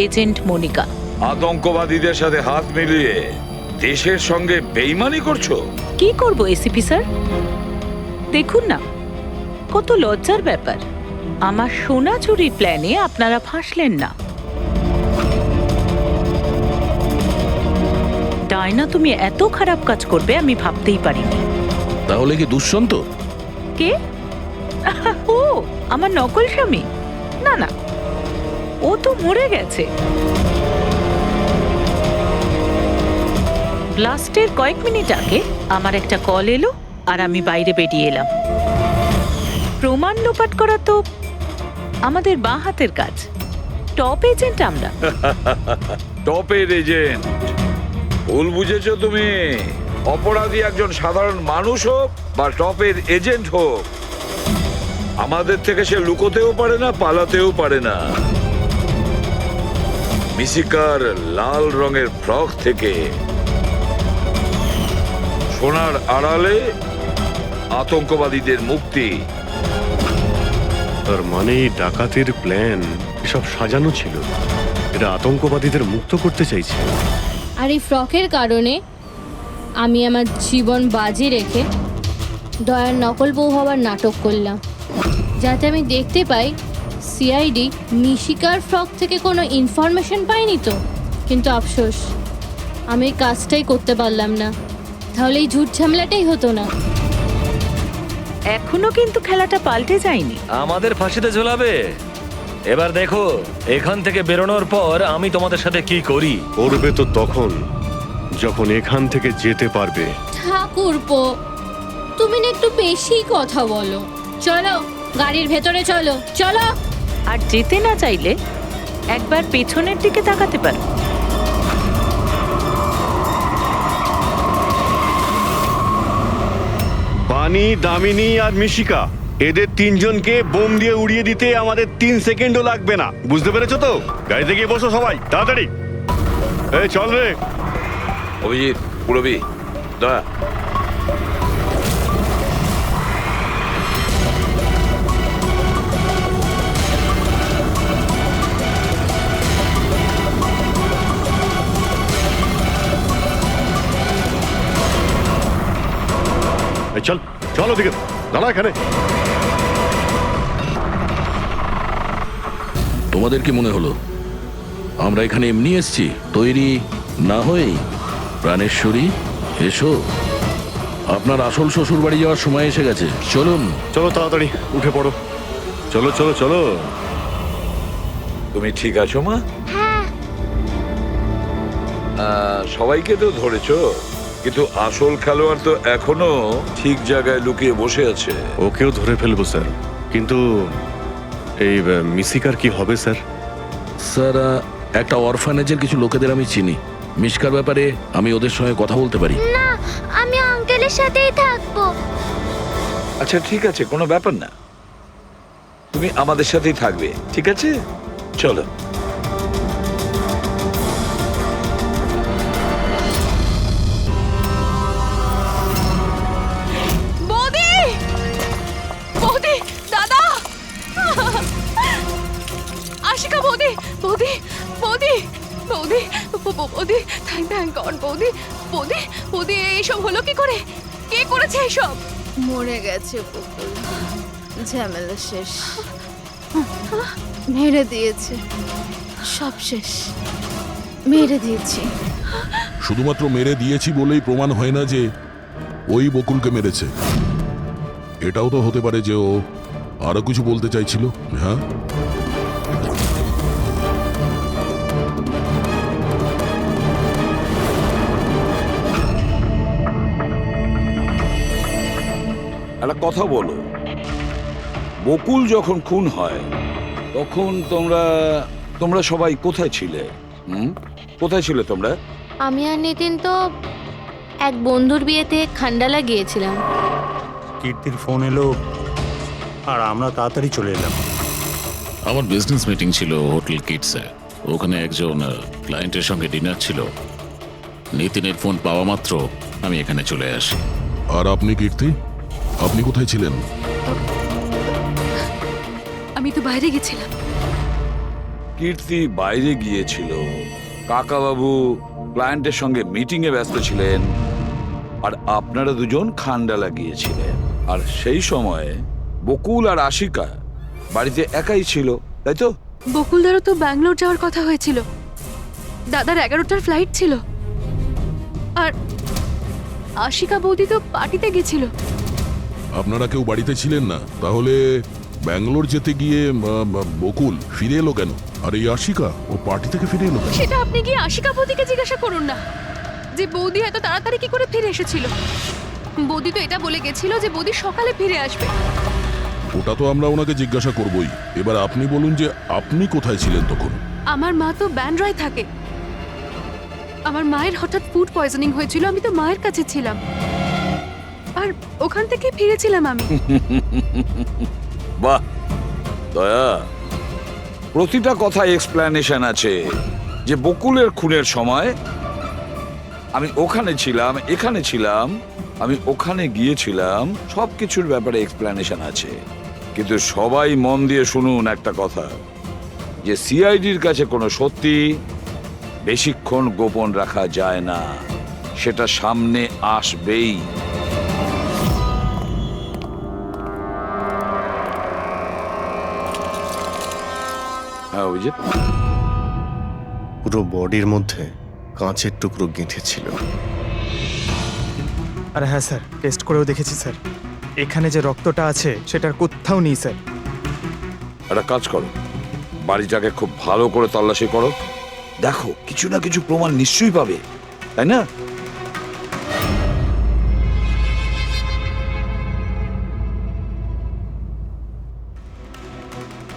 এজেন্ট মনিকা। আতঙ্কবাদীদের সাথে হাত মিলিয়ে দেশের সঙ্গে বেইমানি করছো? কি করব এসিপি স্যার? দেখুন না, কত লজ্জার ব্যাপার। আমার সোনা চুরির প্ল্যানে আপনারা ফাঁসলেন না। ডায়না, তুমি এত খারাপ কাজ করবে আমি ভাবতেই পারিনি। তাহলে কি দুষ্যন্ত? কে? ও আমার নকল স্বামী? না না, ও তো মরে গেছে। ব্লাস্টের কয়েক মিনিট আগে আমার একটা কল এলো আর আমি বাইরে বেরিয়ে এলাম। প্রমাণ লোপাট করা তো আমাদের বাঁ হাতের কাজ। টপ এজেন্ট আমরা। টপের এজেন্ট? ভুল বুঝেছো তুমি। অপরাধী একজন সাধারণ মানুষ হোক বা টপের এজেন্ট হোক, আমাদের থেকে সে লুকোতেও পারে না, পালাতেও পারে না। মিশিকার লাল রঙের ফ্রক থেকে সোনার আড়ালে আতঙ্কবাদীদের মুক্তি। তার মানে এই ডাকাতির প্ল্যান এসব সাজানো ছিল। এরা আতঙ্কবাদীদের মুক্ত করতে চাইছে। আর এই ফ্রকের কারণে আমি আমার জীবন বাজি রেখে দয়ার নকল বউ হওয়ার নাটক করলাম, যাতে আমি দেখতে পাই সিআইডি মিশিকার ফ্রক থেকে কোনো ইনফরমেশন পাইনি তো। কিন্তু আফসোস, আমি এই কাজটাই করতে পারলাম না, তাহলে এই ঝুট ঝামেলাটাই হতো না। এখনো কিন্তু খেলাটা পাল্টে যায়নি। আমাদের ফাঁসিতে ঝোলাবে। এবার দেখো এখান থেকে বেরোনোর পর আমি তোমাদের সাথে কি করি। করবে তো তখন যখন এখান থেকে যেতে পারবে। ঠাকুরপো, তুমি না একটু বেশি কথা বলো। চলো গাড়ির ভেতরে চলো, চলো। আর যেতে না চাইলে একবার পেছনের দিকে তাকাতে পারো। বানি, দামিনী আর মিশিকা, এদের তিনজনকে বোম দিয়ে উড়িয়ে দিতে আমাদের 3 সেকেন্ডও লাগবে না। বুঝতে পেরেছো তো? গাড়িতে গিয়ে বসো সবাই, তাড়াতাড়ি। এই চল রে। অভিজিৎ, পুরবি, দয়া। চল চল ওদিকে, দাঁড়া এখানে। তোমাদের কি মনে হলো আমরা এখানে এমনি এসছি? তৈরি না হয়েই? প্রাণেশ্বরী, এসো। আপনার আসল শ্বশুর বাড়ি যাওয়ার সময় এসে গেছে। চলুন। চলো তাড়াতাড়ি উঠে পড়ো। চলো চলো চলো। তুমি ঠিক আছো মা? হ্যাঁ। সবাইকে তো ধরেছো, কিন্তু আসল খেলোয়াড় তো এখনো ঠিক জায়গায় লুকিয়ে বসে আছে। ওকেও ধরে ফেলবো স্যার, কিন্তু এই মিশিকার কি হবে স্যার? স্যার, একটা অরফানেজের কিছু লোকেদের আমি চিনি। মিশকার ব্যাপারে আমি ওদের সঙ্গে কথা বলতে পারি। না, আমি আঙ্কেলের সাথেই থাকবো। আচ্ছা ঠিক আছে, কোনো ব্যাপার না, তুমি আমাদের সাথেই থাকবে, ঠিক আছে? চলো। বৌদি, বৌদি, দাদা, আশিকা বৌদি, বৌদি, বৌদি, বৌদি, বৌদি, থ্যাংক গড বৌদি, বৌদি, বৌদি, এইসব হলো কি করে? কে করেছে এইসব? মরে গেছে বকুল, ঝামেলা শেষ। মেরে দিয়েছে, সব শেষ, মেরে দিয়েছি। শুধুমাত্র মেরে দিয়েছি বলেই প্রমাণ হয় না যে ওই বকুলকে মেরেছে। এটাও তো হতে পারে যে ও আরো কিছু বলতে চাইছিল। হ্যাঁ, একটা কথা বলো, বকুল যখন খুন হয় তখন তোমরা সবাই কোথায় ছিলে? কোথায় ছিলে তোমরা? আমি আর নিতিন তো এক বন্ধুর বিয়েতে খান্ডালা গিয়েছিলাম। কীর্তির ফোন এলো আর আমরা তাড়াতাড়ি চলে এলাম। আমার বিজনেস মিটিং ছিল হোটেল কিটসে। ওখানে একজন ক্লায়েন্টের সঙ্গে ডিনার ছিল। নিতিনের ফোন পাওয়া মাত্র আমি এখানে চলে আসি। আর আপনি কীর্তি, আপনি কোথায় ছিলেন? আমি তো বাইরে গেছিলাম। কীর্তি বাইরে গিয়েছিল, কাকাবাবু ক্লায়েন্টের সঙ্গে মিটিং এ ব্যস্ত ছিলেন, আর আপনারা দুজন খান্ডালা গিয়েছিলেন। আর সেই সময়ে বকুল আর আশিকা বাড়িতে একাই ছিল, তাই তো? বকুলদারও তো ব্যাঙ্গালোর যাওয়ার কথা হয়েছিল, দাদার 11টার ফ্লাইট ছিল, আর আশিকা বৌদি তো পার্টিতে গেছিল। আপনারা কেউ বাড়িতে ছিলেন না, তাহলে ব্যাঙ্গালোর যেতে গিয়ে বকুল ফিরে এলো কেন? আর এই আশিকা ও পার্টি থেকে ফিরে এলো কেন? সেটা আপনি গিয়ে আশিকা বৌদিকে জিজ্ঞাসা করুন না, যে বৌদি এত তাড়াতাড়ি কি করে ফিরে এসেছিল। বৌদি তো এটা বলে গেছিল যে বৌদি সকালে ফিরে আসবে। ওটা তো আমরা ওনাকে জিজ্ঞাসা করবই। এবার আপনি বলুন যে আপনি কোথায় ছিলেন তখন? আমার মা তো ব্যান্ড্রায় থাকে, আমার মায়ের হঠাৎ ফুড পয়জনিং হয়েছিল, আমি তো মায়ের কাছে ছিলাম, আর ওখান থেকে ফিরেছিলাম আমি। বাহ দয়া, প্রতিটা কথা এক্সপ্লেনেশন আছে। যে বকুলের খুনের সময় আমি ওখানে ছিলাম, এখানে ছিলাম, আমি ওখানে গিয়েছিলাম, সবকিছুর ব্যাপারে এক্সপ্লেনেশন আছে। কিন্তু সবাই মন দিয়ে শুনুন একটা কথা, যে সিআইডির কাছে কোনো সত্যি বেশিক্ষণ গোপন রাখা যায় না, সেটা সামনে আসবেই। হ্যাঁ, ওই যে পুরো বডির মধ্যে কাঁচের টুকরো গেঁথে ছিল। আরে হ্যাঁ স্যার, টেস্ট করেও দেখেছি স্যার, এখানে যে রক্তটা আছে সেটার কোথাও নেই স্যার। একটা কাজ করো, বাড়িটাকে খুব ভালো করে তল্লাশি করো, দেখো কিছু না কিছু প্রমাণ নিশ্চয়ই পাবে, তাই না?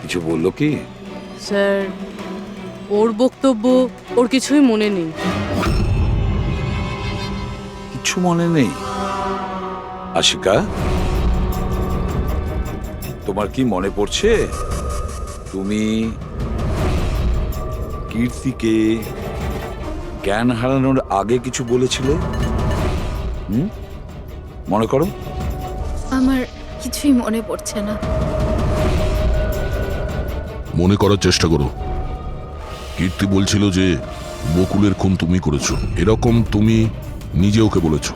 কিছু বললো কি? স্যার, ওর বক্তব্য ওর কিছুই মনে নেই। কিছু মনে নেই? আশিকা, তোমার কি মনে পড়ছে তুমি কীর্তিকে জ্ঞান হারানোর আগে কিছু বলেছিলে? মনে করো। আমার কিছুই মনে পড়ছে না। মনে করার চেষ্টা করো। কীর্তি বলছিল যে বকুলের খুন তুমি করেছো, এরকম তুমি নিজে ওকে বলেছো।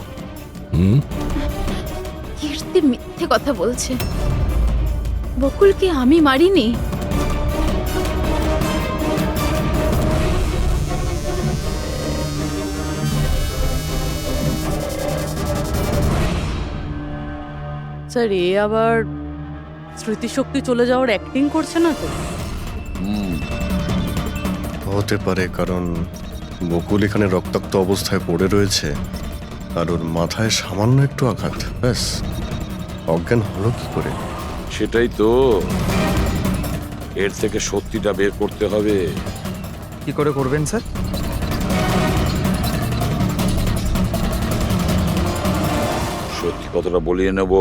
কীর্তি মিথ্যে কথা বলছে, বকুলকে আমি মারিনি। স্যার, এ আবার স্মৃতিশক্তি চলে যাওয়ার অ্যাক্টিং করছে না তো? হতে পারে, কারণ বকুল এখানে রক্তাক্ত অবস্থায় পড়ে রয়েছে, আর ওর মাথায় সামান্য একটু আঘাত, ব্যাস অজ্ঞান হলো কি করে? সেটাই তো, এর থেকে সত্যিটা বের করতে হবে। কি করে করবেন স্যার? সত্যি কথাটা বলিয়ে নেব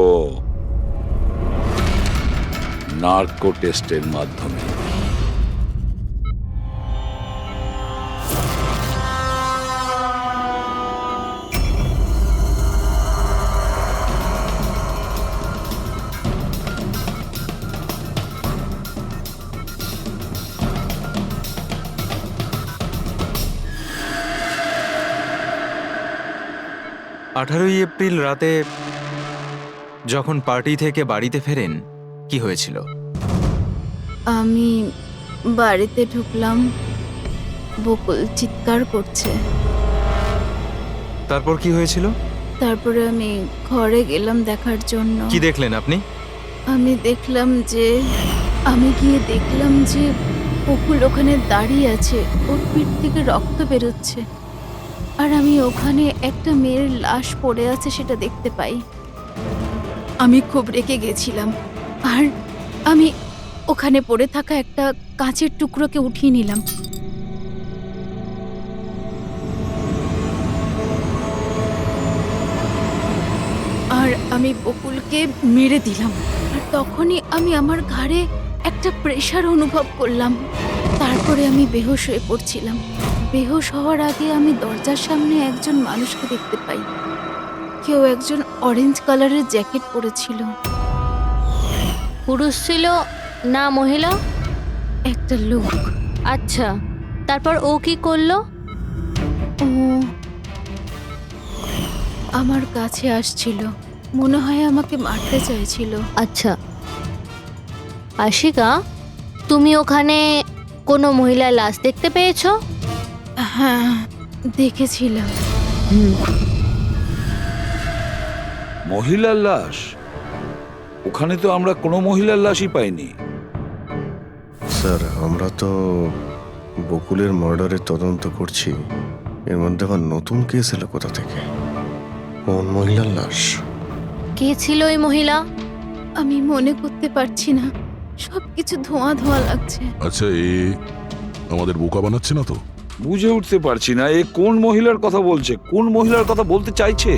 নার্কো টেস্টের মাধ্যমে। আঠারোই এপ্রিল রাতে যখন পার্টি থেকে বাড়িতে ফেরেন, কি হয়েছিল? আমি বাড়িতে ঢুকলাম, বকুল চিৎকার করছে। তারপর কি হয়েছিল? তারপরে আমি ঘরে গেলাম দেখার জন্য। কি দেখলেন আপনি? আমি গিয়ে দেখলাম যে বকুল ওখানে দাঁড়িয়ে আছে, ওর পিঠ থেকে রক্ত বেরোচ্ছে, আর আমি ওখানে একটা মেয়ের লাশ পড়ে আছে সেটা দেখতে পাই। আমি খুব রেগে গেছিলাম, আর আমি ওখানে পড়ে থাকা একটা কাঁচের টুকরোকে উঠিয়ে নিলাম। আর আমি বকুলকে মেরে দিলাম, আর তখনই আমি আমার ঘাড়ে একটা প্রেশার অনুভব করলাম। তারপরে আমি বেহুশ হয়ে পড়ছিলাম। বেহুশ হওয়ার আগে আমি দরজার সামনে একজন মানুষকে দেখতে পাই। কেউ একজন অরেঞ্জ কালারের জ্যাকেট পরেছিল। পুরুষ ছিল না মহিলা? একটা লোক। আচ্ছা, তারপর ও কি করলো? ও আমার কাছে আসছিল, মনে হয় আমাকে মারতে চাইছিল। আচ্ছা আশিকা, তুমি ওখানে কোনো মহিলার লাশ দেখতে পেয়েছো? হ্যাঁ, দেখেছিলাম। মহিলার লাশ? ওখানে তো আমরা কোনো মহিলার লাশই পাইনি। স্যার, আমরা তো বকুলের মার্ডারের তদন্ত করছি। এর মধ্যে আবার নতুন কেস এলো কোথা থেকে? কোন মহিলার লাশ? কে ছিল ওই মহিলা? আমি মনে করতে পারছি না, সবকিছু ধোঁয়া ধোঁয়া লাগছে। আচ্ছা, এ আমাদের বোকা বানাচ্ছে না তো? বুঝে উঠতে পারছি না এ কোন মহিলার কথা বলছে, কোন মহিলার কথা বলতে চাইছে।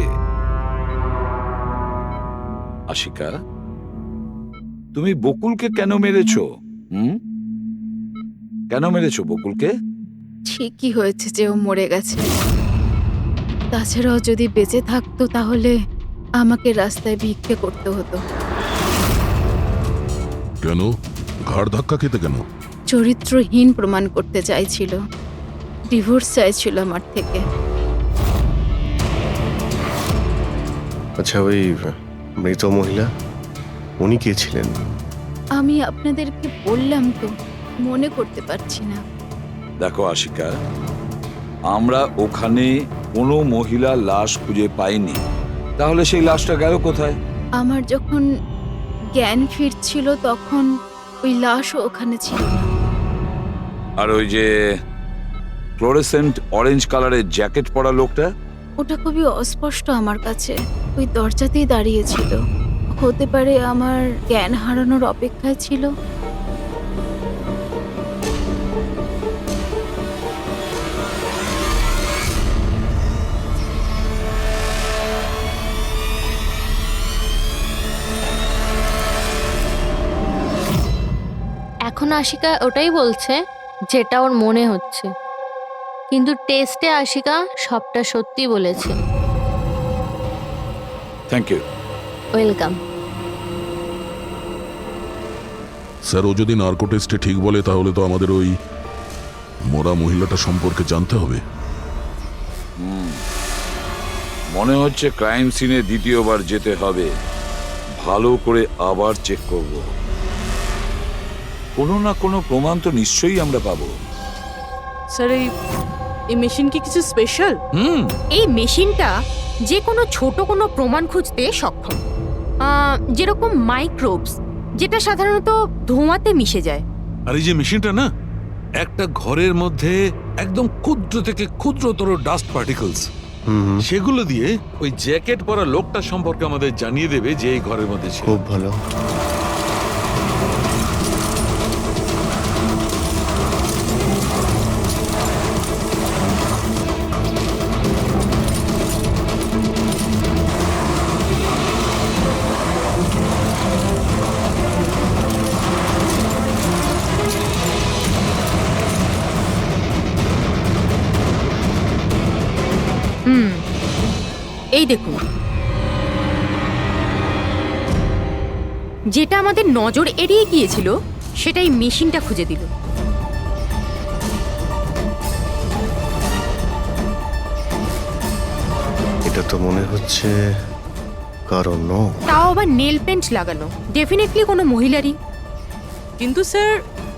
আশিকা, তুমি বকুলকে কেন মেরেছো? কেন মেরেছো বকুলকে? ঠিকই হয়েছে যে ও মরে গেছে। তাছাড়াও যদি বেঁচে থাকতো তাহলে আমাকে রাস্তায় ভিক্ষে করতে হতো। কেন? ঘাড় ধাক্কা খেতে কেন? চরিত্রহীন প্রমাণ করতে চাইছিল, ডিভোর্স চাইছিল আমার থেকে। আচ্ছা, ওই মৃত মহিলা, উনি কে ছিলেন? আমি আপনাদেরকে বললাম তো, মনে করতে পারছি না। দেখো আশিকা, আমরা ওখানে কোনো মহিলার লাশ খুঁজে পাইনি। তাহলে সেই লাশটা গেল কোথায়? আমার যখন জ্ঞান ফিরছিল তখন ওই লাশও ওখানে ছিল না। আর ওই যে ফ্লোরেসেন্ট অরেঞ্জ কালারের জ্যাকেট পরা লোকটা? ওটা খুবই অস্পষ্ট আমার কাছে, ওই দরজাতেই দাঁড়িয়েছিল। হতে পারে আমার জ্ঞান হারানোর অপেক্ষায় ছিল। এখন আশিকা ওটাই বলছে যেটা ওর মনে হচ্ছে, কিন্তু টেস্টে আশিকা সবটা সত্যি বলেছে। Thank you. ওয়েলকাম। স্যার, ও যদি নার্কো টেস্টে ঠিক বলে তাহলে তো আমাদের ওই মরা মহিলাটা সম্পর্কে জানতে হবে। মনে হচ্ছে ক্রাইম সিনে দ্বিতীয়বার যেতে হবে, ভালো করে আবার চেক করব। কোনো না কোনো প্রমাণ তো নিশ্চয়ই আমরা পাবো। স্যার, এই মেশিন কি কিছু স্পেশাল? এই মেশিনটা যে কোনো ছোট কোনো প্রমাণ খুঁজতে সক্ষম, যেরকম মাইক্রোবস, যেটা সাধারণত ধোঁয়াতে মিশে যায়। আর এই যে মেশিনটা না, একটা ঘরের মধ্যে একদম ক্ষুদ্র থেকে ক্ষুদ্রতর ডাস্ট পার্টিকলস, সেগুলো দিয়ে ওই জ্যাকেট পরা লোকটা সম্পর্কে আমাদের জানিয়ে দেবে যে এই ঘরের মধ্যে ছিল। খুব ভালো। এই দেখুন, যেটা আমাদের নজর এড়িয়ে গিয়েছিল সেটাই মেশিনটা খুঁজে দিল। এটা তো মনে হচ্ছে কারণ নয়, তাও আবার নেল পেন্ট লাগানো, ডেফিনেটলি কোনো মহিলারই। কিন্তু স্যার,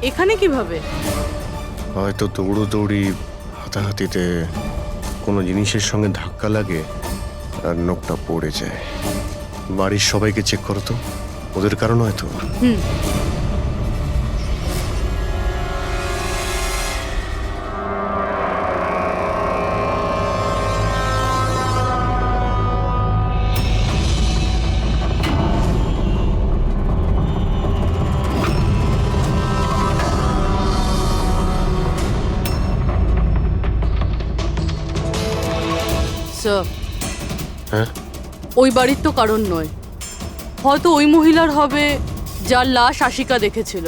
এখানে কিভাবে? হয়তো দৌড়োদৌড়ি, হাতাহাতিতে কোনো জিনিসের সঙ্গে ধাক্কা লাগে আর নখটা পড়ে যায়। বাড়ির সবাইকে চেক করো তো, ওদের কারণ হয়তো। স্যার, হ্যাঁ, ওই বাড়ির তো কারণ নয়, হয়তো ওই মহিলার হবে যার লাশ আশিকা দেখেছিল।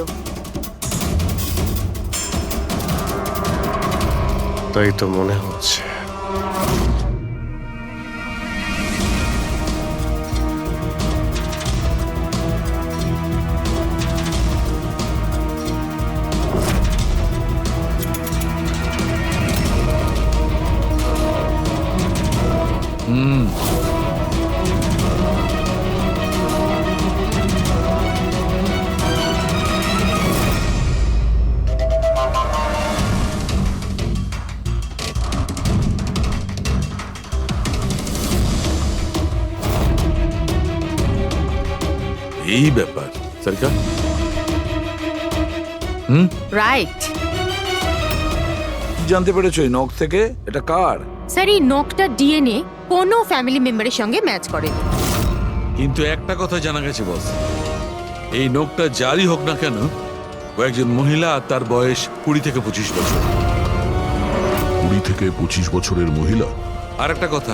তাই তো মনে হচ্ছে। এই ব্যাপার সরকা রাইট। জানতে পেরেছো এই নখ থেকে এটা কার? স্যার এই নখটা ডিএনএ কোনো ফ্যামিলি মেম্বারের সঙ্গে ম্যাচ করে। কিন্তু একটা কথা জানা গেছে বস, এই নোকটা যারই হোক না কেন ও একজন মহিলা আর তার বয়স 20 থেকে 25 বছর। 20 থেকে 25 বছরের মহিলা? আর একটা কথা,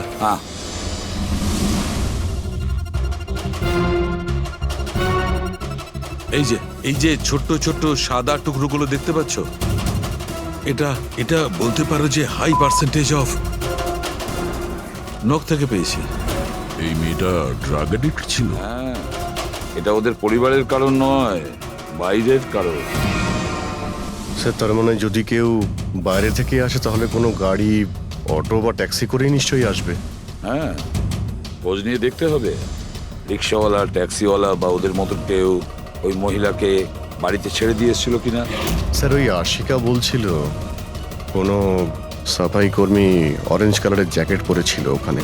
এই যে ছোট্ট ছোট্ট সাদা টুকরোগুলো দেখতে পাচ্ছ, এটা এটা বলতে পারো যে হাই পার্সেন্টেজ অফ নখ থেকে পেয়েছি। এই মেয়েটা ড্রাগ এডিক্ট ছিল? হ্যাঁ, এটা ওদের পরিবারের কারণ নয়, বাইরের কারণ। স্যার তার মানে যদি কেউ বাইরে থেকে আসে তাহলে কোনো গাড়ি, অটো বা ট্যাক্সি করেই নিশ্চয়ই আসবে। হ্যাঁ, খোঁজ নিয়ে দেখতে হবে রিক্সাওয়ালা, ট্যাক্সিওয়ালা বা ওদের মতো কেউ ওই মহিলাকে বাড়িতে ছেড়ে দিয়ে এসেছিল কিনা। স্যার ওই আশিকা বলছিল কোনো সাফাই কর্মী অরেঞ্জ কালারের জ্যাকেট পরেছিল ওখানে।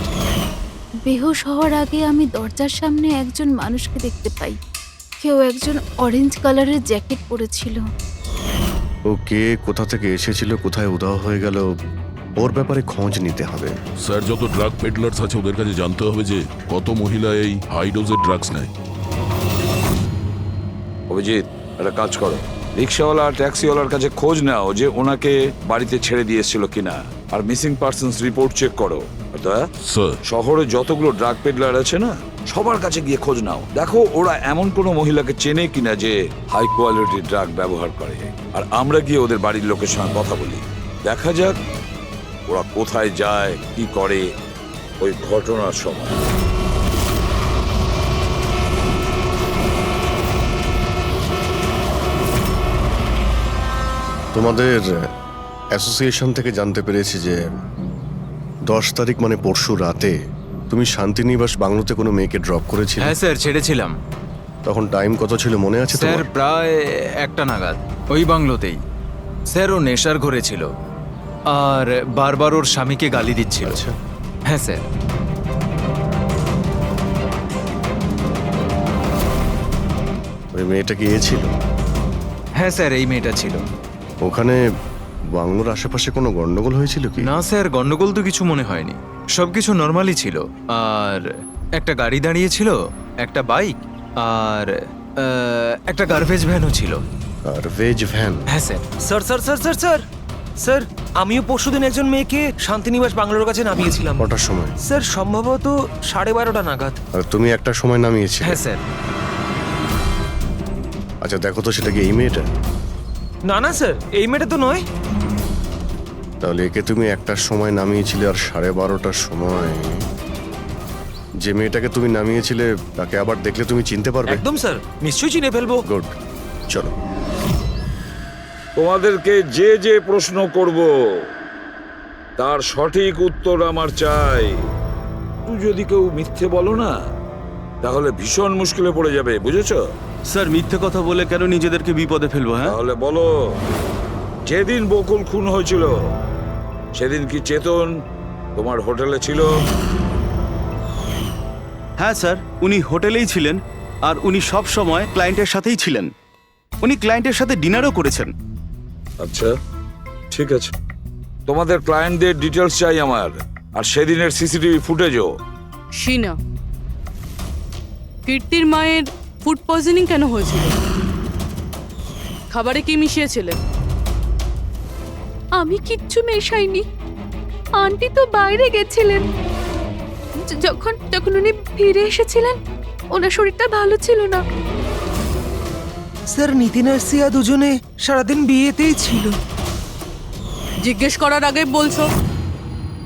বেহুশ হওয়ার আগে আমি দরজার সামনে একজন মানুষকে দেখতে পাই, কেউ একজন অরেঞ্জ কালারের জ্যাকেট পরেছিল। ও কে, কোথা থেকে এসেছিল, কোথায় উধাও হয়ে গেল, ওর ব্যাপারে খোঁজ নিতে হবে। স্যার যত ড্রাগ পেডলার্স আছে ওদের কাছে জানতে হবে যে কত মহিলা এই হাই ডোজের ড্রাগস নেয়। অভিজিৎ, একটা কাজ করো, রিক্সাওয়ালা আর ট্যাক্সিওয়ালার কাছে খোঁজ নাও যে ওনাকে বাড়িতে ছেড়ে দিয়ে এসেছিল কিনা, আর মিসিং পার্সনস রিপোর্ট চেক করো। শহরে যতগুলো ড্রাগ পেডলার আছে না, সবার কাছে গিয়ে খোঁজ নাও, দেখো ওরা এমন কোনো মহিলাকে চেনে কিনা যে হাই কোয়ালিটি ড্রাগ ব্যবহার করে। আর আমরা গিয়ে ওদের বাড়ির লোকের সঙ্গে কথা বলি, দেখা যাক ওরা কোথায় যায়, কি করে ওই ঘটনার সময়। তোমাদের অ্যাসোসিয়েশন থেকে জানতে পেরেছি যে 10 তারিখ মানে পরশু রাতে তুমি শান্তিনিবাস বাংলোতে কোনো মেয়েকে ড্রপ করেছিলে। হ্যাঁ স্যার, ছেড়েছিলাম। তখন টাইম কত ছিল মনে আছে স্যার তোমার? প্রায় 1টা নাগাদ, ওই বাংলোতেই। স্যার ও নেশার ঘরে ছিল আর বারবার ওর স্বামীকে গালি দিচ্ছিল। হ্যাঁ স্যার। ওই মেয়েটা কি এ ছিল? হ্যাঁ স্যার, এই মেয়েটা ছিল। ওখানে বাংলোর আশেপাশে কোনো গন্ডগোল হয়েছিল কি? না স্যার, গন্ডগোল তো কিছু মনে হয়নি, সবকিছু নর্মালি ছিল। আর একটা গাড়ি দাঁড়িয়ে ছিল, একটা বাইক আর একটা গার্বেজ ভ্যানও ছিল। Garbage van? হ্যাঁ sir. Sir sir sir sir sir sir আমিও পরশুদিন একজন মেয়েকে শান্তিনিবাস বাংলোর কাছে নামিয়েছিলাম। কটার সময়? স্যার সম্ভবত 12:30 নাগাদ। আর তুমি একটা সময় নামিয়েছিলে? হ্যাঁ স্যার। আচ্ছা দেখো তো সেটা কি এই মেয়েটা? না না স্যার, এই মেয়েটা তো নয়। তাহলে একে তুমি একটার সময় নামিয়েছিলে আর 12:30টার সময় যে মেয়েটাকে তুমি নামিয়েছিলে তাকে আবার দেখলে তুমি চিনতে পারবে? একদম স্যার, নিশ্চয়ই চিনে ফেলবো। গুড, চলো। তোমাদেরকে যে যে প্রশ্ন করব তার সঠিক উত্তর আমার চাই। তুই যদি কেউ মিথ্যে বলো না তাহলে ভীষণ মুশকিলে পড়ে যাবে, বুঝেছো? স্যার মিথ্যে কথা বলে কেন নিজেদেরকে বিপদে ফেলবো? হ্যাঁ তাহলে বলো, যেদিন বকুল খুন হয়েছিল সেদিন কি চেতন তোমার হোটেলে ছিল? হ্যাঁ স্যার, উনি হোটেলেই ছিলেন আর উনি সব সময় ক্লায়েন্টের সাথেই ছিলেন। উনি ক্লায়েন্টের সাথে ডিনারও করেছেন। আচ্ছা ঠিক আছে, তোমাদের ক্লায়েন্টদের ডিটেলস চাই আমার, আর সেদিনের সিসিটিভি ফুটেজও। শিনা, কীর্তির মায়ের ফুড পয়জনিং কেন হয়েছিল? খাবারে কি মিশিয়েছিলে? আমি কিচ্ছু মেশাইনি, আন্টি তো বাইরে গেছিলেন। যখন যখন উনি ফিরে এসেছিলেন ওনার শরীরটা ভালো ছিল না। স্যার নিতিন আর সিয়া দুজনে সারাদিন বিয়েতেই ছিল। জিজ্ঞেস করার আগে বলছো,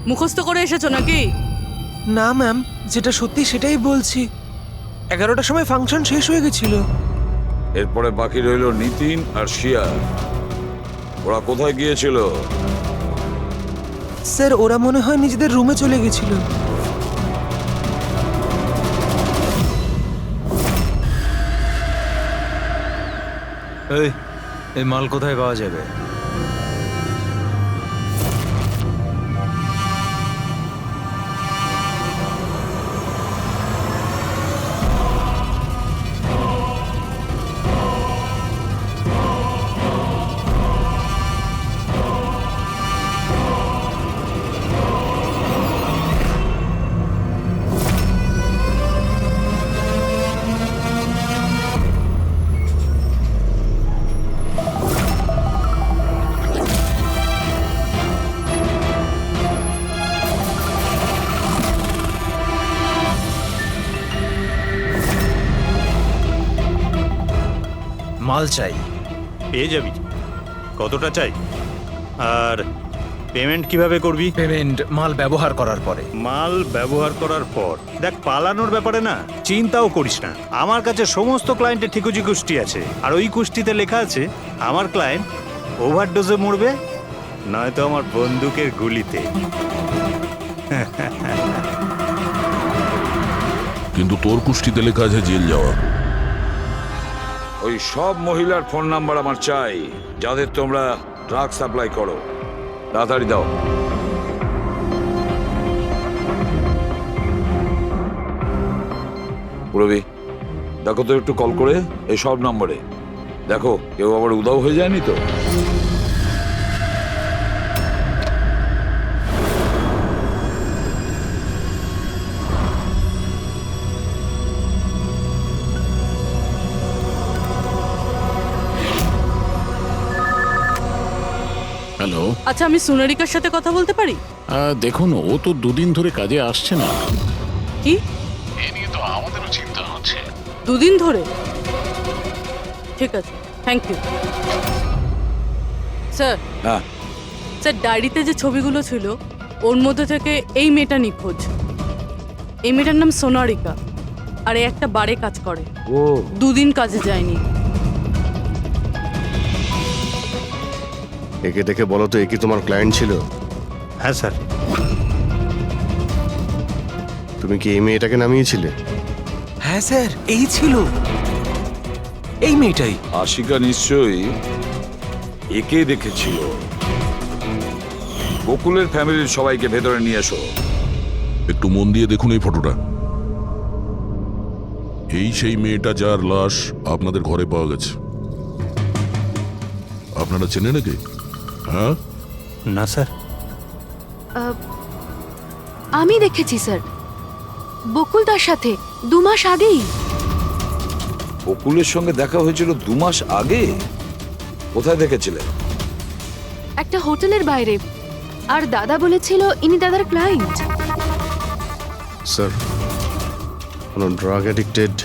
মুখস্থ করে এসেছো নাকি? না ম্যাম, যেটা সত্যি সেটাই বলছি। 11টার সময় ফাংশন শেষ হয়ে গেছিল। এরপরে বাকি রইল নিতিন আর শিয়া। ওরা কোথায় গিয়েছিল? স্যার ওরা মনে হয় নিজেদের রুমে চলে গেছিল। এই মাল কোথায় পাওয়া যাবে? মাল চাই। পেয়ে যাবি। কতটা চাই? আর পেমেন্ট কিভাবে করবি? পেমেন্ট মাল ব্যবহার করার পরে। মাল ব্যবহার করার পর দেখ, পালানোর ব্যাপারে না চিন্তাও করিস না। আমার কাছে সমস্ত ক্লায়েন্টের ঠিকুজি কুষ্টি আছে, আর ওই কুষ্টিতে লেখা আছে আমার ক্লায়েন্ট ওভারডোজে মরবে, নয়তো আমার বন্দুকের গুলিতে। কিন্তু তোর কুষ্টিতে লেখা আছে জেল যাওয়া। ওই সব মহিলার ফোন নাম্বার আমার চাই, যাদের তোমরা ড্রাগ সাপ্লাই করো। তাড়াতাড়ি দাও। পুরবি, দেখো তো একটু কল করে এই সব নম্বরে, দেখো কেউ আবার উধাও হয়ে যায়নি তো। হ্যালো। আচ্ছা, আমি সোনারিকার সাথে কথা বলতে পারি? দেখুন, ও তো দুদিন ধরে কাজে আসছে না। কি? এ নিয়ে তো আমাদেরও চিন্তা হচ্ছে। দুদিন ধরে? ঠিক আছে, থ্যাংক ইউ স্যার। হ্যাঁ স্যার, ডায়েরিতে যে ছবিগুলো ছিল ওর মধ্যে থেকে এই মেয়েটা নিখোঁজ। এই মেয়েটার নাম সোনারিকা, আর এ একটা বারে কাজ করে। ও দুদিন কাজে যায়নি। একে দেখে বলো তো, এ কি তোমার ক্লায়েন্ট ছিল? হ্যাঁ স্যার। তুমি কি এই মেয়েটাকে নামিয়েছিলে? হ্যাঁ স্যার, এই ছিল, এই মেয়েটাই। আশিকা নিশ্চয়ই একে দেখেছিল। বকুলের ফ্যামিলির সবাইকে ভেতরে নিয়ে এসো। একটু মন দিয়ে দেখুন এই ফটোটা। এই সেই মেয়েটা যার লাশ আপনাদের ঘরে পাওয়া গেছে। আপনারা চেনেন নাকি? হ্যাঁ না স্যার। আমি দেখেছি স্যার, বকুল তার সাথে 2 মাস আগেই। বকুলের সঙ্গে দেখা হয়েছিল 2 মাস আগে? কোথায় দেখেছিলে? একটা হোটেলের বাইরে, আর দাদা বলেছিল ইনি দাদার ক্লায়েন্ট। স্যার, কোনো ড্রাগ অ্যাডিক্টেড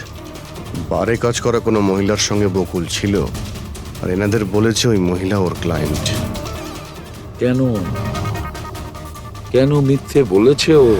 বারে কাজ করা কোনো মহিলার সঙ্গে বকুল ছিল, আর এনাদের বলেছে ওই মহিলা ওর ক্লায়েন্ট। কেন কেন মিথ্যে বলেছে ও?